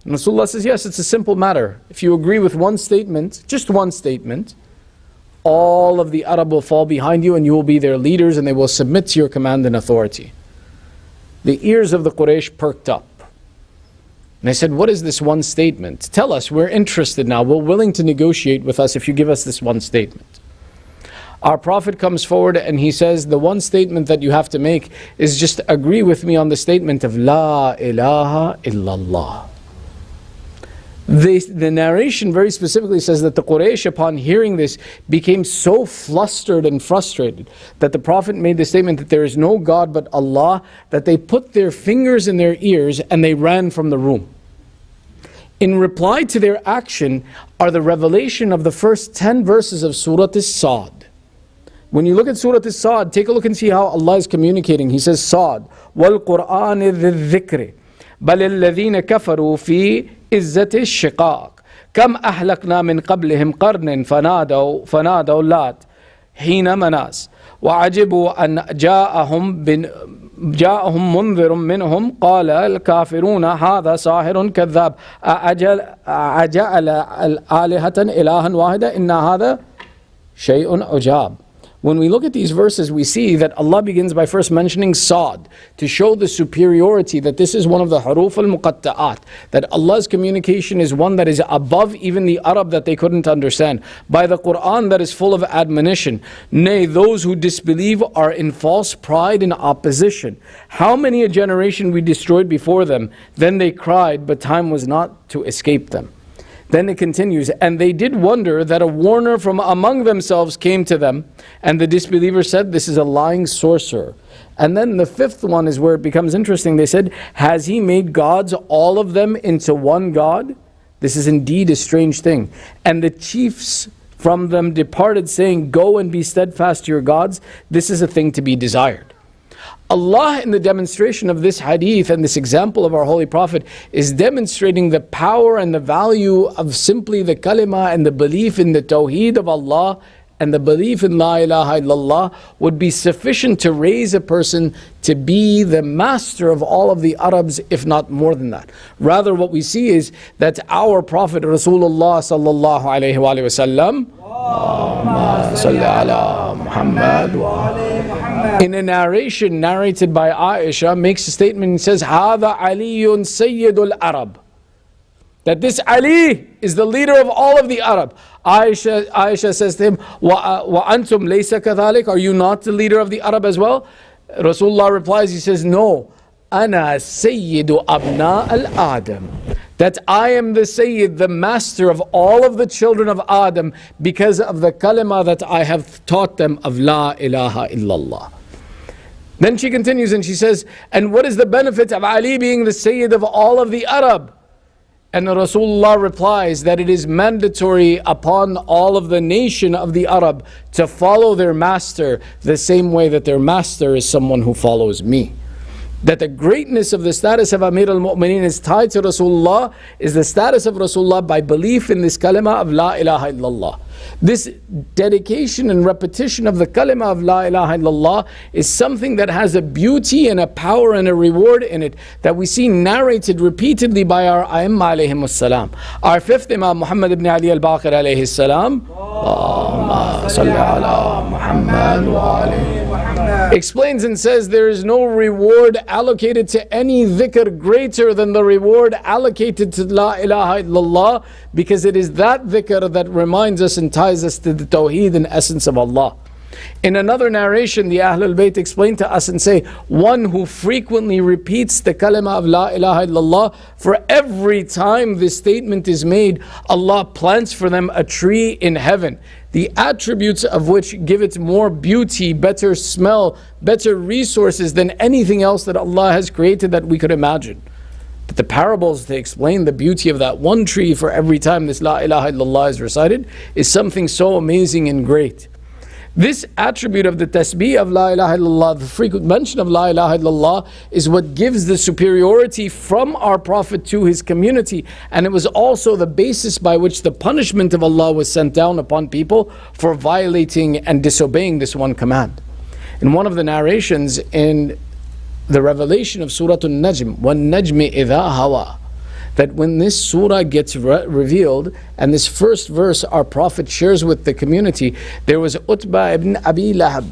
And Rasulullah says, yes, it's a simple matter. If you agree with one statement, just one statement, all of the Arab will fall behind you and you will be their leaders and they will submit to your command and authority. The ears of the Quraysh perked up. And they said, what is this one statement? Tell us, we're interested now. We're willing to negotiate with us if you give us this one statement. Our Prophet comes forward and he says, the one statement that you have to make is just agree with me on the statement of La ilaha illallah. The narration very specifically says that the Quraysh, upon hearing this, became so flustered and frustrated that the Prophet made the statement that there is no God but Allah, that they put their fingers in their ears and they ran from the room. In reply to their action are the revelation of the first 10 verses of Surah As-Sad. When you look at Surah As-Sad, take a look and see how Allah is communicating. He says, Sad, وَالْقُرْآنِ ذِي الذِّكْرِ بَلِ الَّذِينَ كَفَرُوا فِي إِزَّةِ الشِّقَاقِ كَمْ أَهْلَكْنَا مِنْ قَبْلِهِمْ قَرْنٍ فَنَادَوْا لَاتَ حِينَ مَنَاسٍ وَعَجِبُوا أَنْ جاءهم منذر منهم قال الكافرون هذا ساحر كذاب أجعل الآلهة إلها واحدا إن هذا شيء عجاب. When we look at these verses, we see that Allah begins by first mentioning Sad to show the superiority, that this is one of the huruf al-muqatta'at, that Allah's communication is one that is above even the Arab that they couldn't understand, by the Quran that is full of admonition. Nay, those who disbelieve are in false pride and opposition. How many a generation we destroyed before them, then they cried, but time was not to escape them. Then it continues, and they did wonder that a warner from among themselves came to them, and the disbelievers said, this is a lying sorcerer. And then the fifth one is where it becomes interesting. They said, has he made gods, all of them, into one God? This is indeed a strange thing. And the chiefs from them departed, saying, go and be steadfast to your gods. This is a thing to be desired. Allah, in the demonstration of this hadith and this example of our Holy Prophet, is demonstrating the power and the value of simply the kalima and the belief in the tawheed of Allah and the belief in La ilaha illallah would be sufficient to raise a person to be the master of all of the Arabs, if not more than that. Rather, what we see is that our Prophet Rasulullah sallallahu alayhi wa sallam, in a narration narrated by Aisha, makes a statement and says, هَذَا عَلِيٌّ سَيِّدُ الْعَرَبِ, that this Ali is the leader of all of the Arab. Aisha says to him, وَأَنْتُمْ لَيْسَ كَذَلِكَ, are you not the leader of the Arab as well? Rasulullah replies, he says, no, أَنَا سَيِّدُ أَبْنَاءَ الْآدَمِ, that I am the Sayyid, the master of all of the children of Adam, because of the kalima that I have taught them of La ilaha illallah. Then she continues and she says, and what is the benefit of Ali being the Sayyid of all of the Arab? And Rasulullah replies that it is mandatory upon all of the nation of the Arab to follow their master the same way that their master is someone who follows me. That the greatness of the status of Amir al-Mu'mineen is tied to Rasulullah, is the status of Rasulullah by belief in this kalima of La ilaha illallah. This dedication and repetition of the kalima of La ilaha illallah is something that has a beauty and a power and a reward in it that we see narrated repeatedly by our A'immah alayhim as-salam. Our fifth Imam Muhammad ibn Ali al-Baqir alayhi salam, Allahumma salli ala Muhammad wa alayhi, explains and says there is no reward allocated to any dhikr greater than the reward allocated to La ilaha illallah, because it is that dhikr that reminds us and ties us to the tawheed and essence of Allah. In another narration, the Ahlul Bayt explain to us and say, one who frequently repeats the kalima of La ilaha illallah, for every time this statement is made, Allah plants for them a tree in heaven, the attributes of which give it more beauty, better smell, better resources than anything else that Allah has created that we could imagine. But the parables to explain the beauty of that one tree for every time this La ilaha illallah is recited is something so amazing and great. This attribute of the tasbih of La ilaha illallah, the frequent mention of La ilaha illallah, is what gives the superiority from our Prophet to his community. And it was also the basis by which the punishment of Allah was sent down upon people for violating and disobeying this one command. In one of the narrations in the revelation of Surah An-Najm, وَالنَّجْمِ إِذَا هَوَى, that when this surah gets revealed, and this first verse our Prophet shares with the community, there was Utbah ibn Abi Lahab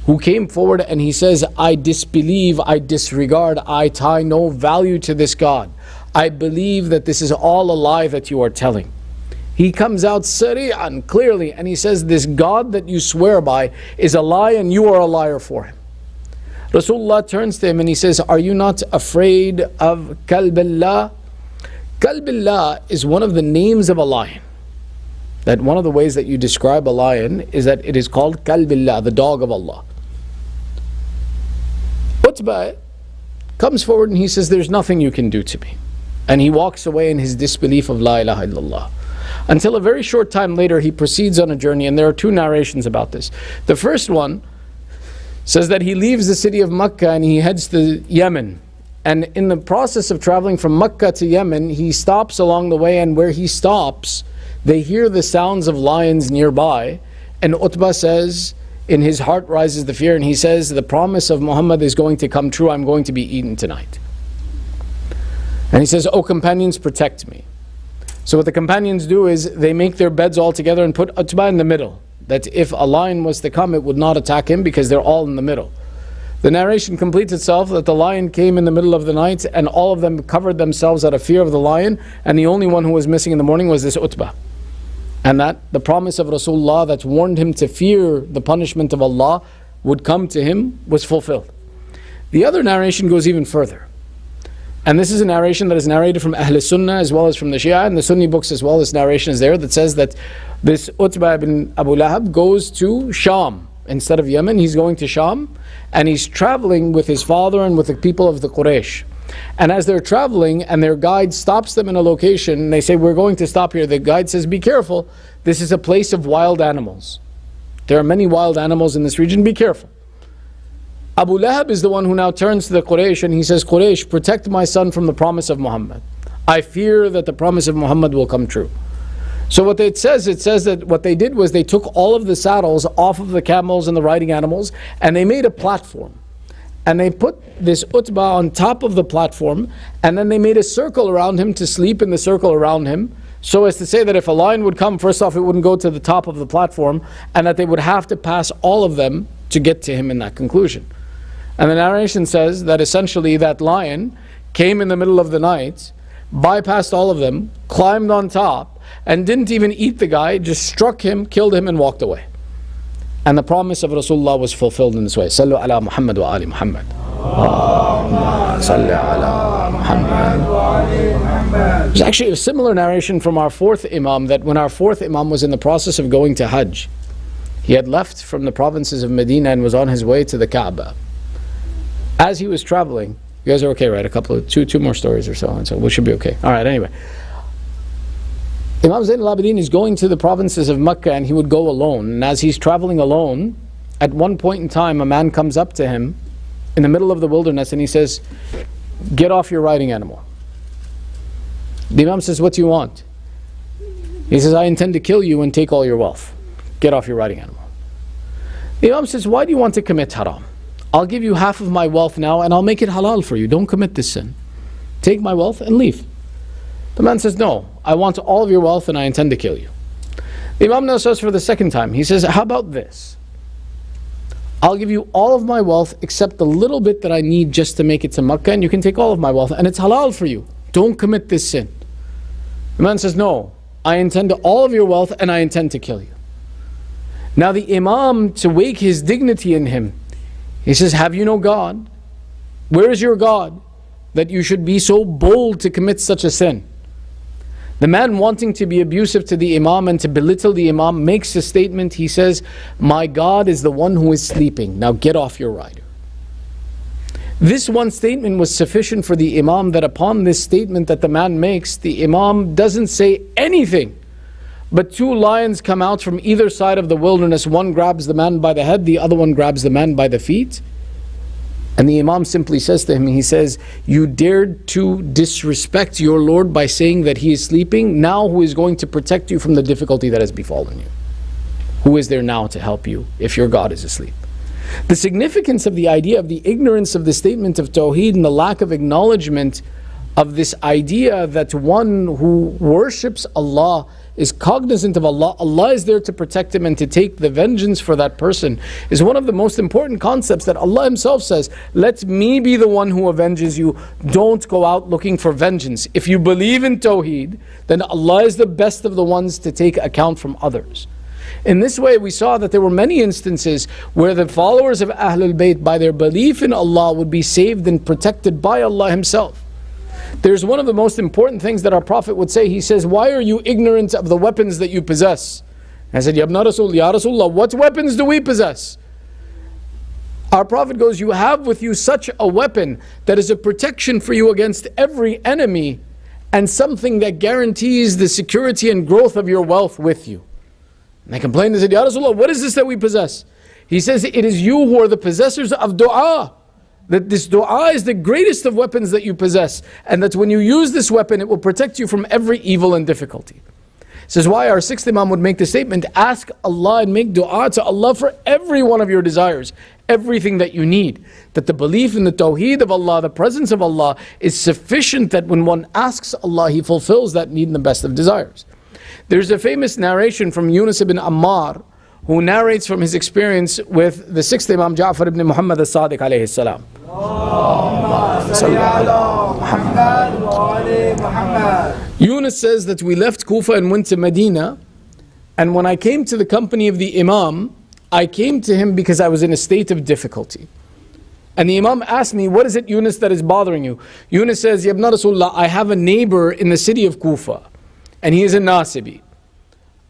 who came forward and he says, I disbelieve, I disregard, I tie no value to this God. I believe that this is all a lie that you are telling. He comes out sari'an, clearly, and he says, this God that you swear by is a lie and you are a liar for him. Rasulullah turns to him and he says, are you not afraid of Kalbillah? Kalbillah is one of the names of a lion. That one of the ways that you describe a lion is that it is called Kalbillah, the dog of Allah. Utbah comes forward and he says, there's nothing you can do to me. And he walks away in his disbelief of La ilaha illallah. Until a very short time later, he proceeds on a journey, and there are two narrations about this. The first one says that he leaves the city of Mecca and he heads to Yemen. And in the process of traveling from Mecca to Yemen, he stops along the way, and where he stops, they hear the sounds of lions nearby. And Utbah says, in his heart rises the fear, and he says, the promise of Muhammad is going to come true, I'm going to be eaten tonight. And he says, oh companions, protect me. So what the companions do is they make their beds all together and put Utbah in the middle, that if a lion was to come, it would not attack him because they're all in the middle. The narration completes itself that the lion came in the middle of the night and all of them covered themselves out of fear of the lion, and the only one who was missing in the morning was this Utbah. And that the promise of Rasulullah that warned him to fear the punishment of Allah would come to him was fulfilled. The other narration goes even further. And this is a narration that is narrated from Ahl Sunnah as well as from the Shia, and the Sunni books as well. This narration is there that says that this Utbah ibn Abu Lahab goes to Sham. Instead of Yemen, he's going to Sham, and he's traveling with his father and with the people of the Quraysh. And as they're traveling and their guide stops them in a location, and they say, we're going to stop here. The guide says, be careful, this is a place of wild animals. There are many wild animals in this region, be careful. Abu Lahab is the one who now turns to the Quraysh and he says, Quraysh, protect my son from the promise of Muhammad. I fear that the promise of Muhammad will come true. So what it says that what they did was they took all of the saddles off of the camels and the riding animals, and they made a platform. And they put this Utbah on top of the platform, and then they made a circle around him to sleep in the circle around him, so as to say that if a lion would come, first off, it wouldn't go to the top of the platform, and that they would have to pass all of them to get to him in that conclusion. And the narration says that essentially that lion came in the middle of the night, bypassed all of them, climbed on top, and didn't even eat the guy, just struck him, killed him, and walked away. And the promise of Rasulullah was fulfilled in this way. Sallu ala Muhammad wa ali Muhammad. Sallu ala Muhammad. There's actually a similar narration from our fourth Imam, that when our fourth Imam was in the process of going to Hajj, he had left from the provinces of Medina and was on his way to the Kaaba. As he was traveling, you guys are okay, right? Two more stories or so, and so we should be okay. All right, anyway. Imam Zayn al-Abidin is going to the provinces of Mecca, and he would go alone. And as he's traveling alone, at one point in time, a man comes up to him in the middle of the wilderness and he says, get off your riding animal. The Imam says, what do you want? He says, I intend to kill you and take all your wealth. Get off your riding animal. The Imam says, why do you want to commit haram? I'll give you half of my wealth now and I'll make it halal for you. Don't commit this sin. Take my wealth and leave. The man says, no, I want all of your wealth and I intend to kill you. The Imam now says for the second time, he says, how about this? I'll give you all of my wealth except the little bit that I need just to make it to Makkah, and you can take all of my wealth and it's halal for you. Don't commit this sin. The man says, no, I intend to all of your wealth and I intend to kill you. Now the Imam, to wake his dignity in him, he says, have you no God? Where is your God that you should be so bold to commit such a sin? The man, wanting to be abusive to the Imam and to belittle the Imam, makes a statement. He says, my God is the one who is sleeping. Now get off your rider. This one statement was sufficient for the Imam, that upon this statement that the man makes, the Imam doesn't say anything, but two lions come out from either side of the wilderness. One grabs the man by the head, the other one grabs the man by the feet. And the Imam simply says to him, he says, you dared to disrespect your Lord by saying that he is sleeping. Now who is going to protect you from the difficulty that has befallen you? Who is there now to help you if your God is asleep? The significance of the idea of the ignorance of the statement of Tawheed and the lack of acknowledgement of this idea that one who worships Allah is cognizant of Allah, Allah is there to protect him and to take the vengeance for that person, is one of the most important concepts that Allah Himself says, let me be the one who avenges you, don't go out looking for vengeance. If you believe in Tawheed, then Allah is the best of the ones to take account from others. In this way, we saw that there were many instances where the followers of Ahlul Bayt, by their belief in Allah, would be saved and protected by Allah Himself. There's one of the most important things that our Prophet would say. He says, why are you ignorant of the weapons that you possess? I said, Ya Rasulullah, what weapons do we possess? Our Prophet goes, you have with you such a weapon that is a protection for you against every enemy and something that guarantees the security and growth of your wealth with you. And I complained, I said, Ya Rasulullah, what is this that we possess? He says, it is you who are the possessors of dua. That this dua is the greatest of weapons that you possess, and that when you use this weapon, it will protect you from every evil and difficulty. This is why our sixth Imam would make the statement, ask Allah and make dua to Allah for every one of your desires, everything that you need. That the belief in the Tawheed of Allah, the presence of Allah, is sufficient that when one asks Allah, He fulfills that need in the best of desires. There's a famous narration from Yunus ibn Ammar, who narrates from his experience with the sixth Imam Ja'far ibn Muhammad as-Sadiq alayhi salam. Yunus says that we left Kufa and went to Medina, and when I came to the company of the Imam, I came to him because I was in a state of difficulty. And the Imam asked me, what is it, Yunus, that is bothering you? Yunus says, Ya ibn Rasulullah, I have a neighbor in the city of Kufa, and he is a Nasibi.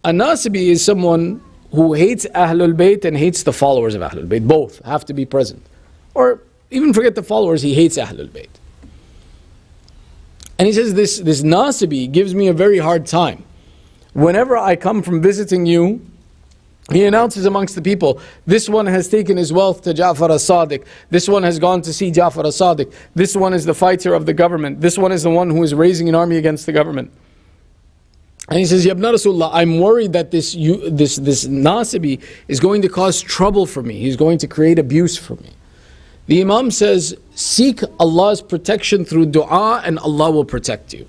A Nasibi is someone who hates Ahlul Bayt and hates the followers of Ahlul Bayt. Both have to be present. Or even forget the followers, he hates Ahlul Bayt. And he says, this Nasibi gives me a very hard time. Whenever I come from visiting you, he announces amongst the people, this one has taken his wealth to Ja'far as-Sadiq. This one has gone to see Ja'far as-Sadiq. This one is the fighter of the government. This one is the one who is raising an army against the government. And he says, Ya ibn Rasulullah, I'm worried that this Nasibi is going to cause trouble for me. He's going to create abuse for me. The Imam says, seek Allah's protection through dua and Allah will protect you.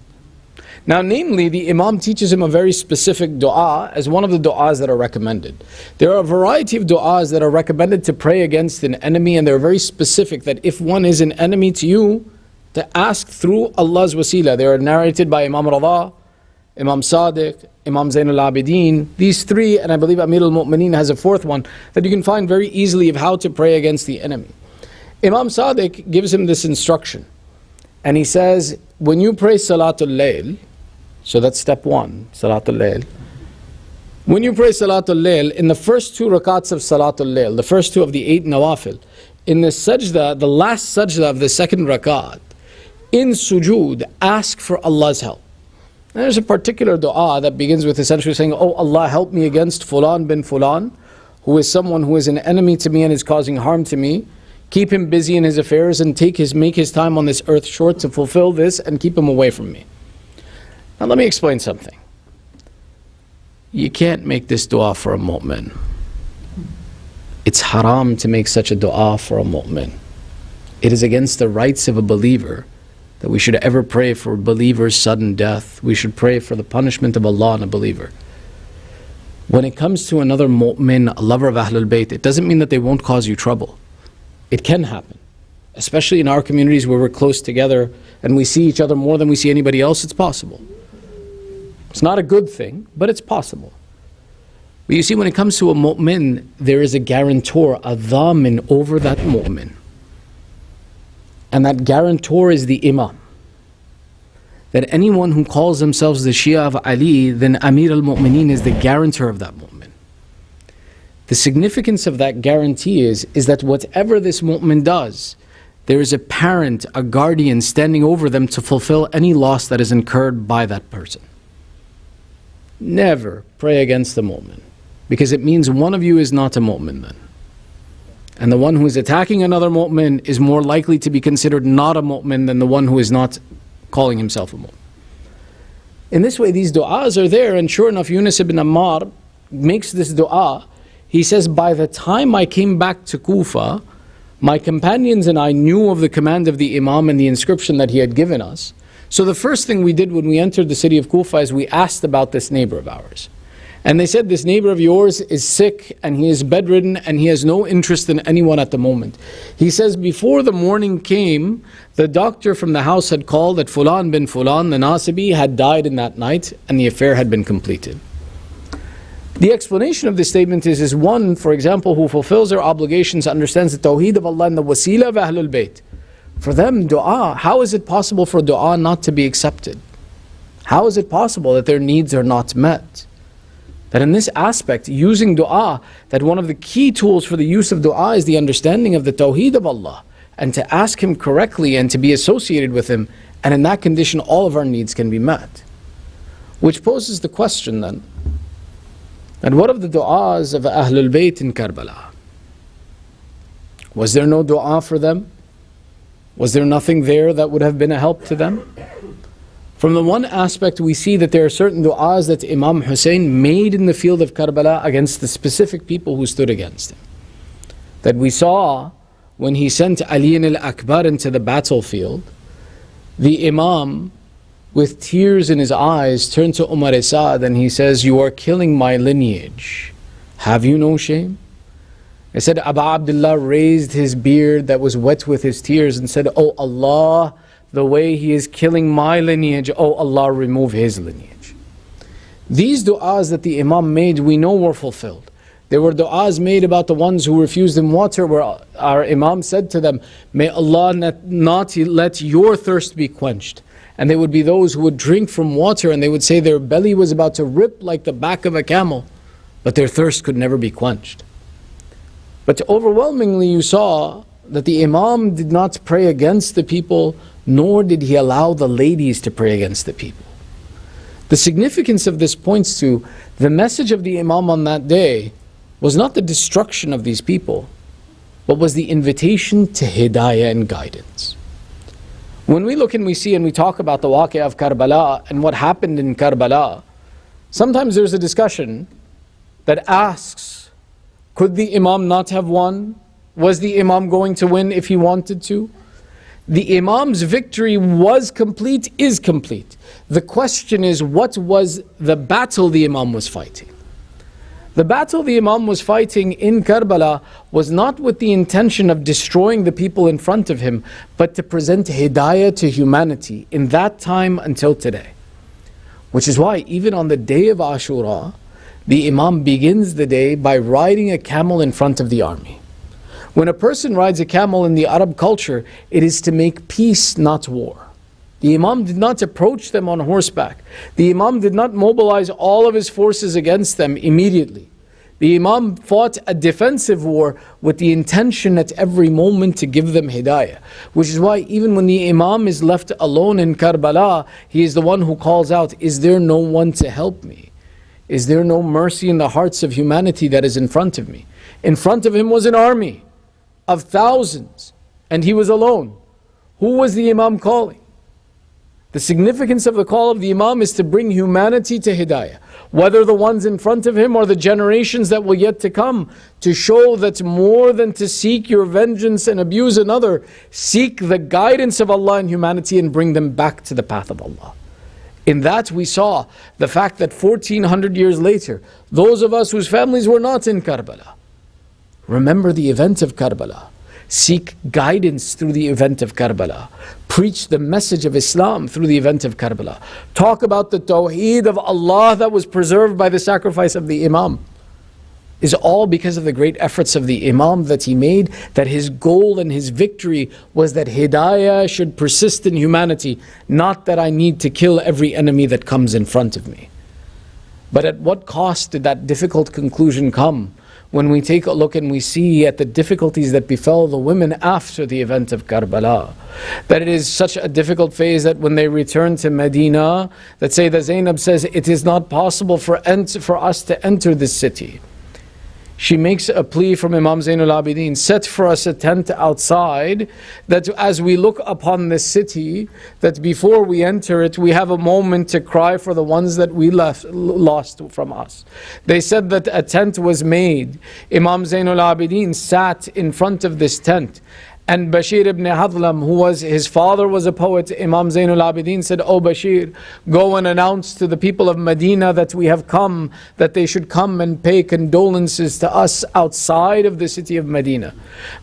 Now, namely, the Imam teaches him a very specific dua as one of the du'as that are recommended. There are a variety of du'as that are recommended to pray against an enemy, and they're very specific that if one is an enemy to you, to ask through Allah's wasila. They are narrated by Imam Radha, Imam Sadiq, Imam Zain al-Abidin, these three, and I believe Amir al-Mu'mineen has a fourth one that you can find very easily of how to pray against the enemy. Imam Sadiq gives him this instruction, and he says, when you pray Salatul Layl, so that's step one, Salatul Layl. When you pray Salatul Layl, in the first two rakats of Salatul Layl, the first two of the 8 nawafil, in the sajda, the last sajda of the second rakat, in sujood, ask for Allah's help. And there's a particular dua that begins with essentially saying, oh Allah, help me against Fulan bin Fulan, who is someone who is an enemy to me and is causing harm to me. Keep him busy in his affairs and make his time on this earth short to fulfill this and keep him away from me. Now let me explain something. You can't make this dua for a mu'min. It's haram to make such a dua for a mu'min. It is against the rights of a believer that we should ever pray for a believer's sudden death. We should pray for the punishment of Allah on a believer. When it comes to another mu'min, a lover of Ahlul Bayt, it doesn't mean that they won't cause you trouble. It can happen. Especially in our communities where we're close together and we see each other more than we see anybody else, it's possible. It's not a good thing, but it's possible. But you see, when it comes to a mu'min, there is a guarantor, a dhamin over that mu'min. And that guarantor is the Imam. That anyone who calls themselves the Shia of Ali, then Amir al-Mu'mineen is the guarantor of that mu'min. The significance of that guarantee is that whatever this mu'min does, there is a parent, a guardian standing over them to fulfill any loss that is incurred by that person. never pray against the mu'min, because it means one of you is not a mu'min then. And the one who is attacking another mu'min is more likely to be considered not a mu'min than the one who is not calling himself a mu'min. In this way, these du'as are there, and sure enough, Yunus ibn Ammar makes this du'a. He says, by the time I came back to Kufa, my companions and I knew of the command of the Imam and the inscription that he had given us. So the first thing we did when we entered the city of Kufa is we asked about this neighbor of ours. And they said, this neighbor of yours is sick and he is bedridden and he has no interest in anyone at the moment. He says, before the morning came, the doctor from the house had called that Fulan bin Fulan, the Nasibi, had died in that night and the affair had been completed. The explanation of this statement is one, for example, who fulfills their obligations, understands the Tawheed of Allah and the Wasila of Ahlul Bayt. For them, dua, how is it possible for dua not to be accepted? How is it possible that their needs are not met? That in this aspect, using dua, that one of the key tools for the use of dua is the understanding of the Tawheed of Allah, and to ask Him correctly and to be associated with Him, and in that condition all of our needs can be met. Which poses the question then, and what of the du'as of Ahlul Bayt in Karbala? Was there no du'a for them? Was there nothing there that would have been a help to them? From the one aspect, we see that there are certain du'as that Imam Hussein made in the field of Karbala against the specific people who stood against him. That we saw when he sent Ali al-Akbar into the battlefield, the Imam, with tears in his eyes, turned to Umar Sa'ad and he says, you are killing my lineage. Have you no shame? I said, Abu Abdullah raised his beard that was wet with his tears and said, oh Allah, the way he is killing my lineage, oh Allah, remove his lineage. These du'as that the Imam made, we know were fulfilled. There were du'as made about the ones who refused him water, where our Imam said to them, may Allah not let your thirst be quenched. And they would be those who would drink from water and they would say their belly was about to rip like the back of a camel, but their thirst could never be quenched. But overwhelmingly you saw that the Imam did not pray against the people, nor did he allow the ladies to pray against the people. The significance of this points to the message of the Imam on that day was not the destruction of these people, but was the invitation to hidayah and guidance. When we look and we see and we talk about the waqi' of Karbala and what happened in Karbala, sometimes there's a discussion that asks, could the Imam not have won? Was the Imam going to win if he wanted to? The Imam's victory was complete, is complete. The question is, what was the battle the Imam was fighting? The battle the Imam was fighting in Karbala was not with the intention of destroying the people in front of him, but to present hidayah to humanity in that time until today. Which is why even on the day of Ashura, the Imam begins the day by riding a camel in front of the army. When a person rides a camel in the Arab culture, it is to make peace, not war. The Imam did not approach them on horseback. The Imam did not mobilize all of his forces against them immediately. The Imam fought a defensive war with the intention at every moment to give them hidayah. Which is why even when the Imam is left alone in Karbala, he is the one who calls out, is there no one to help me? Is there no mercy in the hearts of humanity that is in front of me? In front of him was an army of thousands, and he was alone. Who was the Imam calling? The significance of the call of the Imam is to bring humanity to hidayah, whether the ones in front of him or the generations that will yet to come, to show that more than to seek your vengeance and abuse another, seek the guidance of Allah in humanity and bring them back to the path of Allah. In that we saw the fact that 1400 years later, those of us whose families were not in Karbala, remember the event of Karbala. Seek guidance through the event of Karbala. Preach the message of Islam through the event of Karbala. Talk about the Tawheed of Allah that was preserved by the sacrifice of the Imam. Is all because of the great efforts of the Imam that he made, that his goal and his victory was that hidayah should persist in humanity, not that I need to kill every enemy that comes in front of me. But at what cost did that difficult conclusion come? When we take a look and we see at the difficulties that befell the women after the event of Karbala, that it is such a difficult phase that when they return to Medina, that Sayyidah Zainab says, it is not possible for us to enter this city. She makes a plea from Imam Zainul Abidin, set for us a tent outside, that as we look upon this city, that before we enter it, we have a moment to cry for the ones that we lost from us. They said that a tent was made. Imam Zainul Abidin sat in front of this tent. And Bashir ibn Hadlam, his father was a poet, Imam Zainul Abidin said, "Oh Bashir, go and announce to the people of Medina that we have come, that they should come and pay condolences to us outside of the city of Medina."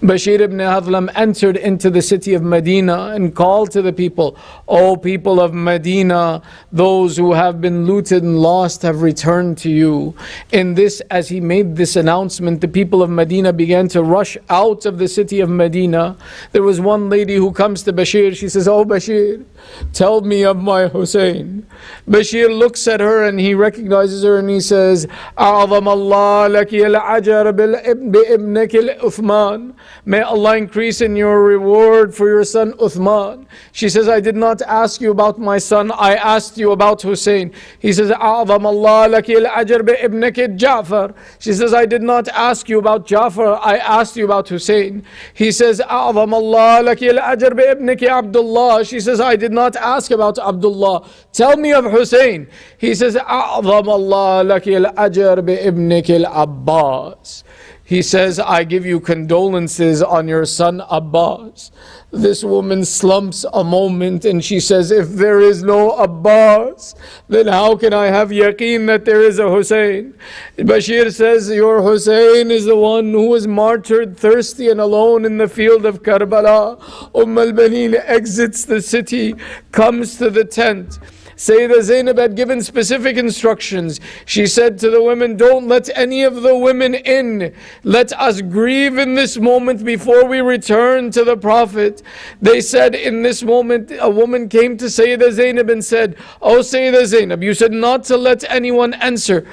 Bashir ibn Hadlam entered into the city of Medina and called to the people, "O people of Medina, those who have been looted and lost have returned to you." In this, as he made this announcement, the people of Medina began to rush out of the city of Medina. There was one lady who comes to Bashir. She says, "Oh Bashir, tell me of my Hussein." Bashir looks at her and he recognizes her and he says, "أعظم الله لك الأجر بابنك الأثمان." May Allah increase in your reward for your son Uthman. She says, "I did not ask you about my son, I asked you about Hussein." He says, أعظم الله لك الأجر بابنك جعفر. She says, "I did not ask you about Jafar, I asked you about Hussein." He says, أعظم الله لك الأجر بابنك Abdullah. She says, "I did not ask about Abdullah. Tell me of Hussein." He says, أعظم الله لك الأجر بابنك العباس. He says, "I give you condolences on your son Abbas." This woman slumps a moment and she says, "If there is no Abbas, then how can I have yaqeen that there is a Hussein?" Bashir says, "Your Hussein is the one who was martyred thirsty and alone in the field of Karbala." Al-Baneen exits the city, comes to the tent. Sayyidah Zainab had given specific instructions. She said to the women, "Don't let any of the women in. Let us grieve in this moment before we return to the Prophet." They said in this moment, a woman came to Sayyidah Zainab and said, "Oh Sayyidah Zainab, you said not to let anyone enter,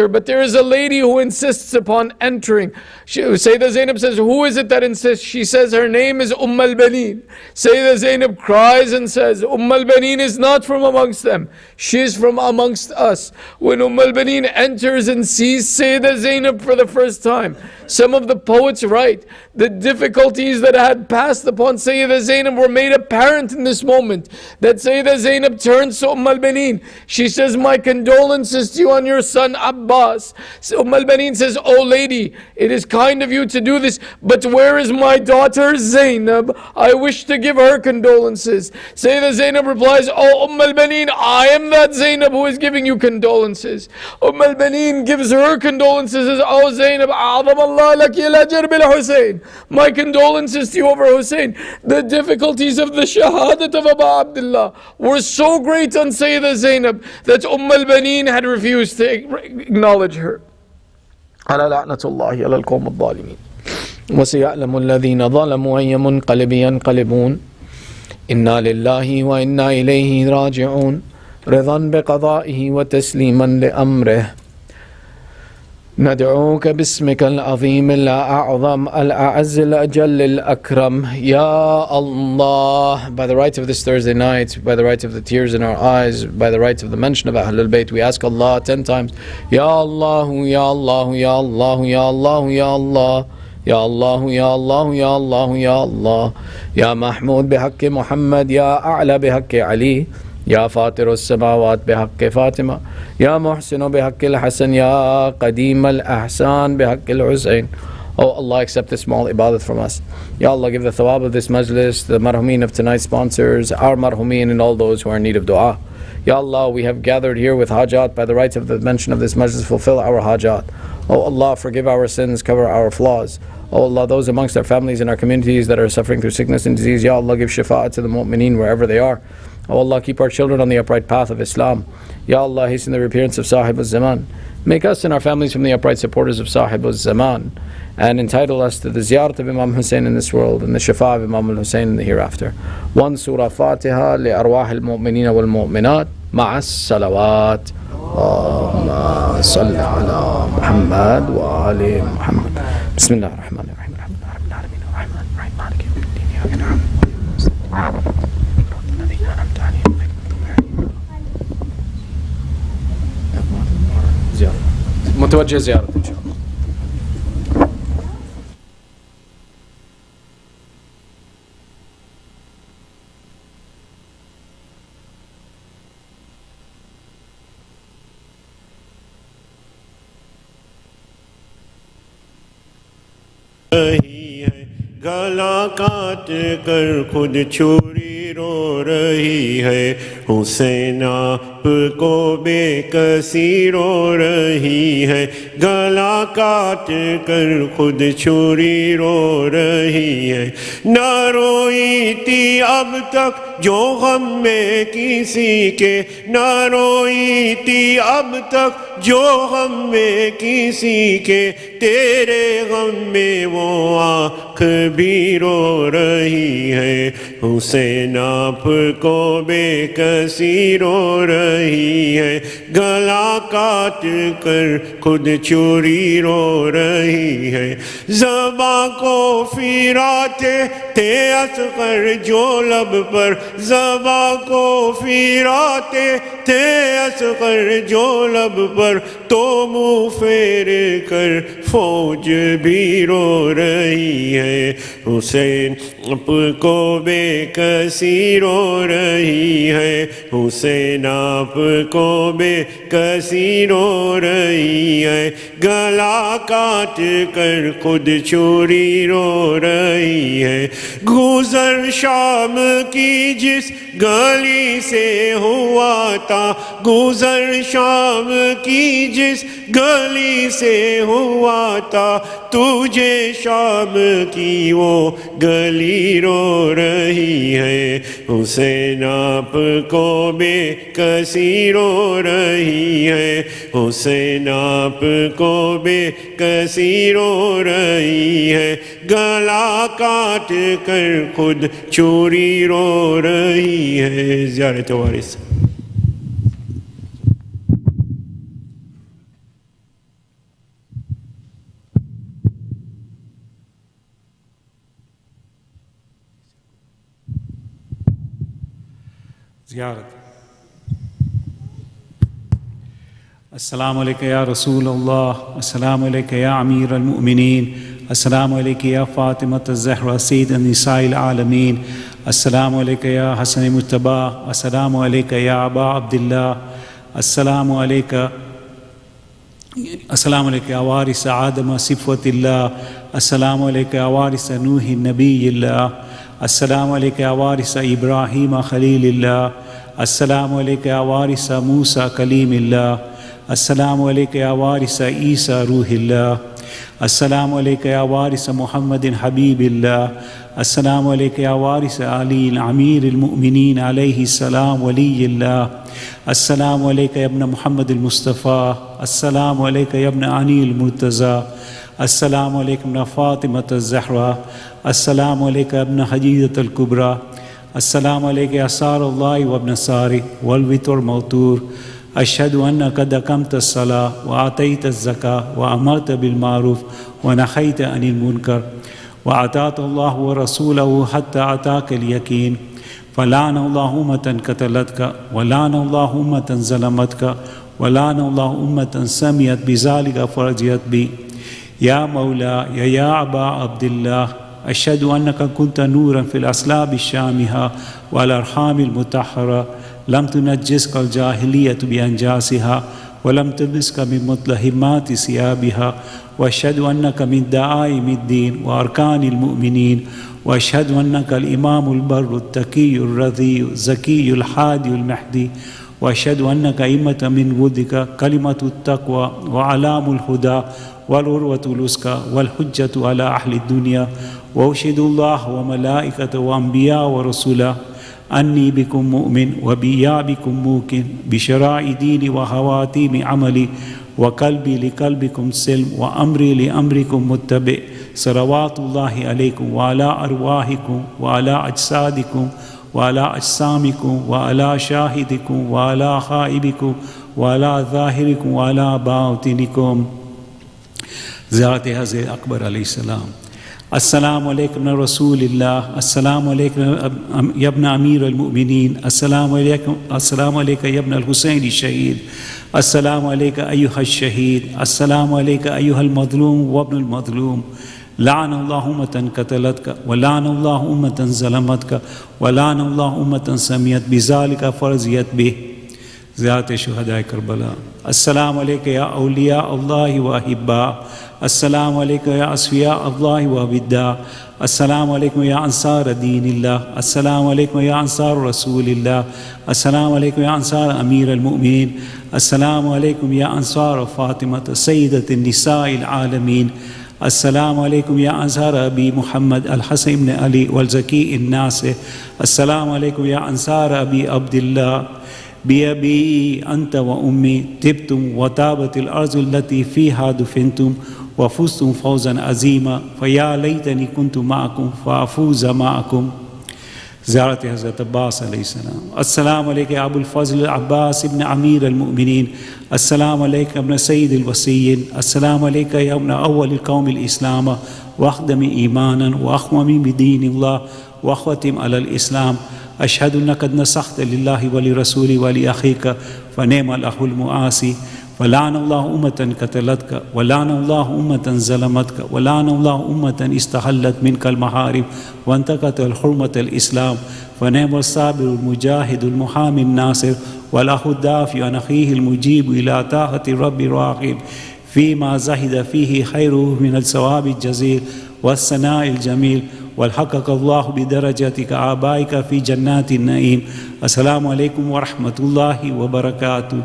but there is a lady who insists upon entering." Sayyidah Zainab says, "Who is it that insists?" She says, "Her name is Al-Baneen." Sayyidah Zainab cries and says, Al-Baneen is not from amongst them. She is from amongst us. When Al-Baneen enters and sees Sayyidah Zainab for the first time, some of the poets write, the difficulties that had passed upon Sayyidah Zainab were made apparent in this moment. That Sayyidah Zainab turns to Baneen. She says, "My condolences to you on your son Abbas." So Baneen says, "Oh lady, it is kind of you to do this, but where is my daughter Zainab? I wish to give her condolences." Sayyidah Zainab replies, "Oh Baneen, I am that Zainab who is giving you condolences." Baneen gives her condolences, says, "Oh Zainab, أعظم الله لك الأجر بالحسين." My condolences to you over Hussein. The difficulties of the shahadat of Abu Abdullah were so great on Sayyidah Zainab that Baneen had refused to acknowledge her. على لعنة الله على القوم الظالمين وسيعلم الذين ظلموا أي منقلب ينقلبون إنا لله وإنا إليه راجعون رضا بقضائه وتسليما لأمره ندعوك باسمك العظيم الأعظم الأعز الأجل الأكرم يا Allah. By the right of this Thursday night, by the right of the tears in our eyes, by the right of the mention of Ahlul Bayt, we ask Allah 10 times, Ya Allah, Ya Allah, Ya Allah, Ya Allah, Ya Allah, Ya Allah, Ya Allah, Ya Allah, Ya Allah, Ya Mahmud بحق محمد يا أعلى بحق علي يا فاطر السماوات بحق فاطمة يا محسن بحق الحسن يا قديم الأحسان بحق الحسين. Oh Allah, accept this small ibadat from us. Ya Allah, give the thawab of this majlis, the marhumin of tonight's sponsors, our marhumin and all those who are in need of dua. Ya Allah, we have gathered here with hajat. By the rights of the mention of this majlis, fulfill our hajat. Oh Allah, forgive our sins, cover our flaws. Oh Allah, those amongst our families and our communities that are suffering through sickness and disease, Ya Allah, give shafa'at to the mu'mineen wherever they are. Oh Allah, keep our children on the upright path of Islam. Ya Allah, hasten the reappearance of Sahib al-Zaman. Make us and our families from the upright supporters of Sahib al-Zaman, and entitle us to the ziyarat of Imam Hussein in this world and the shafa of Imam al-Hussein in the hereafter. One surah Fatiha li arwah al-mu'mineen wal-mu'minat ma'as salawat. Allahumma صل على محمد وآل محمد. بسم الله الرحمن الرحيم. الحمد لله رب العالمين الرحمن الرحيم مالك يوم الدين إياك نعبد وإياك نستعين الذين أنعمت عليهم غير المغضوب عليهم. زيارة متوجه زيارة إن شاء الله. رہی ہے گلا کاٹ کر خود چھری رو رہی ہے حسین آپ کو بے کسی رو رہی ہے گلا کاٹ کر خود چھری رو رہی ہے نہ روئی تھی اب تک جو غم میں کسی کے نہ روئی تھی اب تک جو غم میں کسی کے تیرے غم میں وہ آنکھ بھی رو رہی ہے حسین آپ کو بے کسی رو رہی ہے گلا کاٹ کر خود چھری رو رہی ہے زباں کو پھراتے تھے اصغر جو لب پر زباں کو پھراتے تھے اصغر جو لب پر تو منہ پھیر کر فوج بھی رو رہی ہے حسین آپ کو بے کسی رو رہی ہے حسین آپ کو بے کسی رو رہی ہے گلا کاٹ کر خود چھری رو رہی ہے گزر شام کی جس گلی سے ہوا تھا گزر شام کی جس گلی سے ہوا تھا تجھے شام کی وہ گلی رو رہی ہے حسین آپ کو بے کسی رو رہی ہے حسین آپ کو بے کسی رو رہی ہے گلا کاٹ کر خود چھری رو رہی ہے زیارت وارث زیارت السلام علیکم یا رسول اللہ السلام علیکم یا امیر المؤمنین السلام علیکم یا فاطمۃ الزہرا سید النساء العالمین السلام علیکم یا حسن مجتبی السلام علیکم یا ابا عبداللہ السلام علیکم یا وارث آدم صفوت اللہ السلام علیکم یا وارث نوح نبی اللہ السلام علیکم یا وارث ابراہیم خلیل اللہ السلام علیکم یا وارث موسیٰ کلیم اللہ السلام علیکم یا وارث عیسیٰ روح اللہ السلام علیکم یا وارث محمد حبیب اللہ السلام علیکم یا وارث علی امیر المؤمنین علیہ السلام ولی اللہ السلام علیکم یا ابن محمد المصطفیٰ السلام علیکم یا ابن علی المرتضیٰ السلام علیکم ابن فاطمۃ الزہرا السلام علیکم ابن حدیجۃ الکبریٰ السلام علیکم یا سار اللہ وابن ساری والوتر موتور اشہد انک قد اقمت الصلاۃ وآتیت الزکاۃ وامرت بالمعروف ونہیت عن المنکر وأطعت اللہ ورسولہ حتی أتاک الیقین فلعن اللہ امة قتلتک ولعن اللہ امة ظلمتک ولعن اللہ امة سمعت بذلک فرجیت بی یا مولا یا ابا عبداللہ اشہد انک کنت نورا فی الاصلاب الشامحہ والارحام المطہرہ لم تنجسک الجاہلیۃ بانجاسها ولم تلبسک من متلہمات ثیابها واشہد انک من دعائم الدین وارکان المؤمنین واشہد انک الامام البر التقی الرضی الزکی الحادی المہدی واشہد انک ائمۃ من ودک کلمۃ التقوی وعلام الہدی والعروۃ الوثقی والحجۃ علی اہل الدنیا واشہد اللہ وملائکۃ وانبیاء ورسولہ انی بکم مؤمن وبیا بکم موقن بشرائع دینی وخواتیم عملی وقلبی لقلبکم سلم وامری لامرکم متبع صلوات اللہ علیکم وعلی ارواحکم وعلی اجسادکم وعلی اجسامکم وعلی شاہدکم وعلی غائبکم وعلى ظاهركم وعلى باطنكم. زيارة حضرت أكبر عليه السلام. السلام عليكم يا رسول الله، السلام عليكم يا ابن أمير المؤمنين، السلام عليك يا ابن الحسين الشهيد، السلام عليك أيها الشهيد، السلام عليك أيها المظلوم وابن المظلوم. لعن الله أمة قتلتك، ولعن الله أمة ظلمتك، ولعن الله أمة سميت بذلك فرزيت به. زيارة شهداء كربلاء. السلام عليك يا أولياء الله وأحباء، السلام عليكم يا أصفياء الله وأبداء، السلام عليكم يا أنصار دين الله، السلام عليكم يا أنصار رسول الله، السلام عليكم يا أنصار أمير المؤمنين، السلام عليكم يا أنصار فاطمة سيدة النساء العالمين، السلام عليكم يا أنصار أبي محمد الحسن بن علي والزكي الناس، السلام عليكم يا أنصار أبي عبد الله. بأبي أنت وأمي تبتم وتابت الأرض التي فيها دفنتم وفزتم فوزا عظيما، فيا ليتني كنت معكم فأفوز معكم. زيارة حضرت عباس عليه السلام. السلام عليك يا أبو الفضل العباس ابن أمير المؤمنين، السلام عليك ابن سيد الوصيين، السلام عليك يا ابن أول القوم الإسلام وأخدم إيمانا وأخوم بدين الله وأخوتم على الإسلام. أشهد أنك قد نصحت لله ولرسوله ولأخيك فنعم الأخ المعاصي. ولعن الله أمة قتلتك، ولعن الله أمة ظلمتك، ولعن الله أمة استحلت منك المحارم وانتقت الحرمة الإسلام. فنعم الصابر المجاهد المحامي الناصر والأخ الدافع عن أخيه المجيب إلى طاعة الرب الراغب فيما زهد فيه خيره من الثواب الجزيل والثناء الجميل، والحقق الله بدرجتك آبائك في جنات النعيم. السلام عليكم ورحمة الله وبركاته.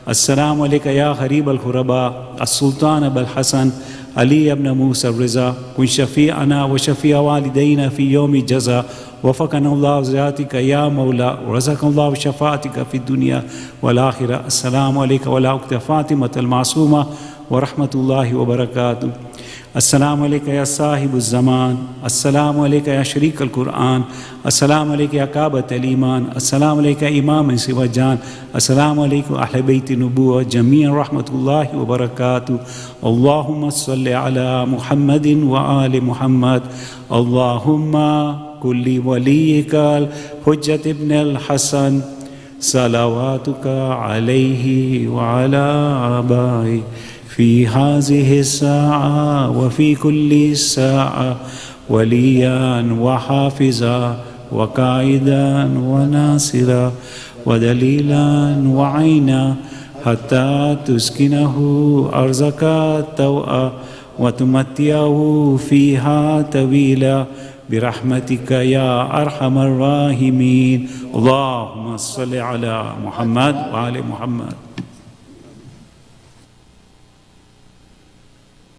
السلام عليك يا غريب الغرباء السلطان أبا الحسن علي بن موسى الرضا، كن شفيعنا وشفيع والدينا في يوم الجزاء. وفقنا الله زيارتك يا مولا، ورزقنا الله شفاعتك في الدنيا والآخرة. السلام عليك وعلى أخت فاطمة المعصومة ورحمة الله وبركاته. السلام عليك يا صاحب الزمان، السلام عليك يا شريك القرآن، السلام عليك يا كعبة الإيمان، السلام عليك يا إمام سوى جان، السلام عليكم أهل بيت النبوة جميعا ورحمة الله وبركاته. اللهم صل على محمد وآل محمد. اللهم كل وليك الحجة ابن الحسن صلواتك عليه وعلى آبائه في هذه الساعة وفي كل ساعة وليا وحافظا وقائدا وناصرا ودليلا وعينا، حتى تسكنه أرزك التوأ وتمتعه فيها طويلا برحمتك يا أرحم الراحمين. اللهم صل على محمد وآل محمد.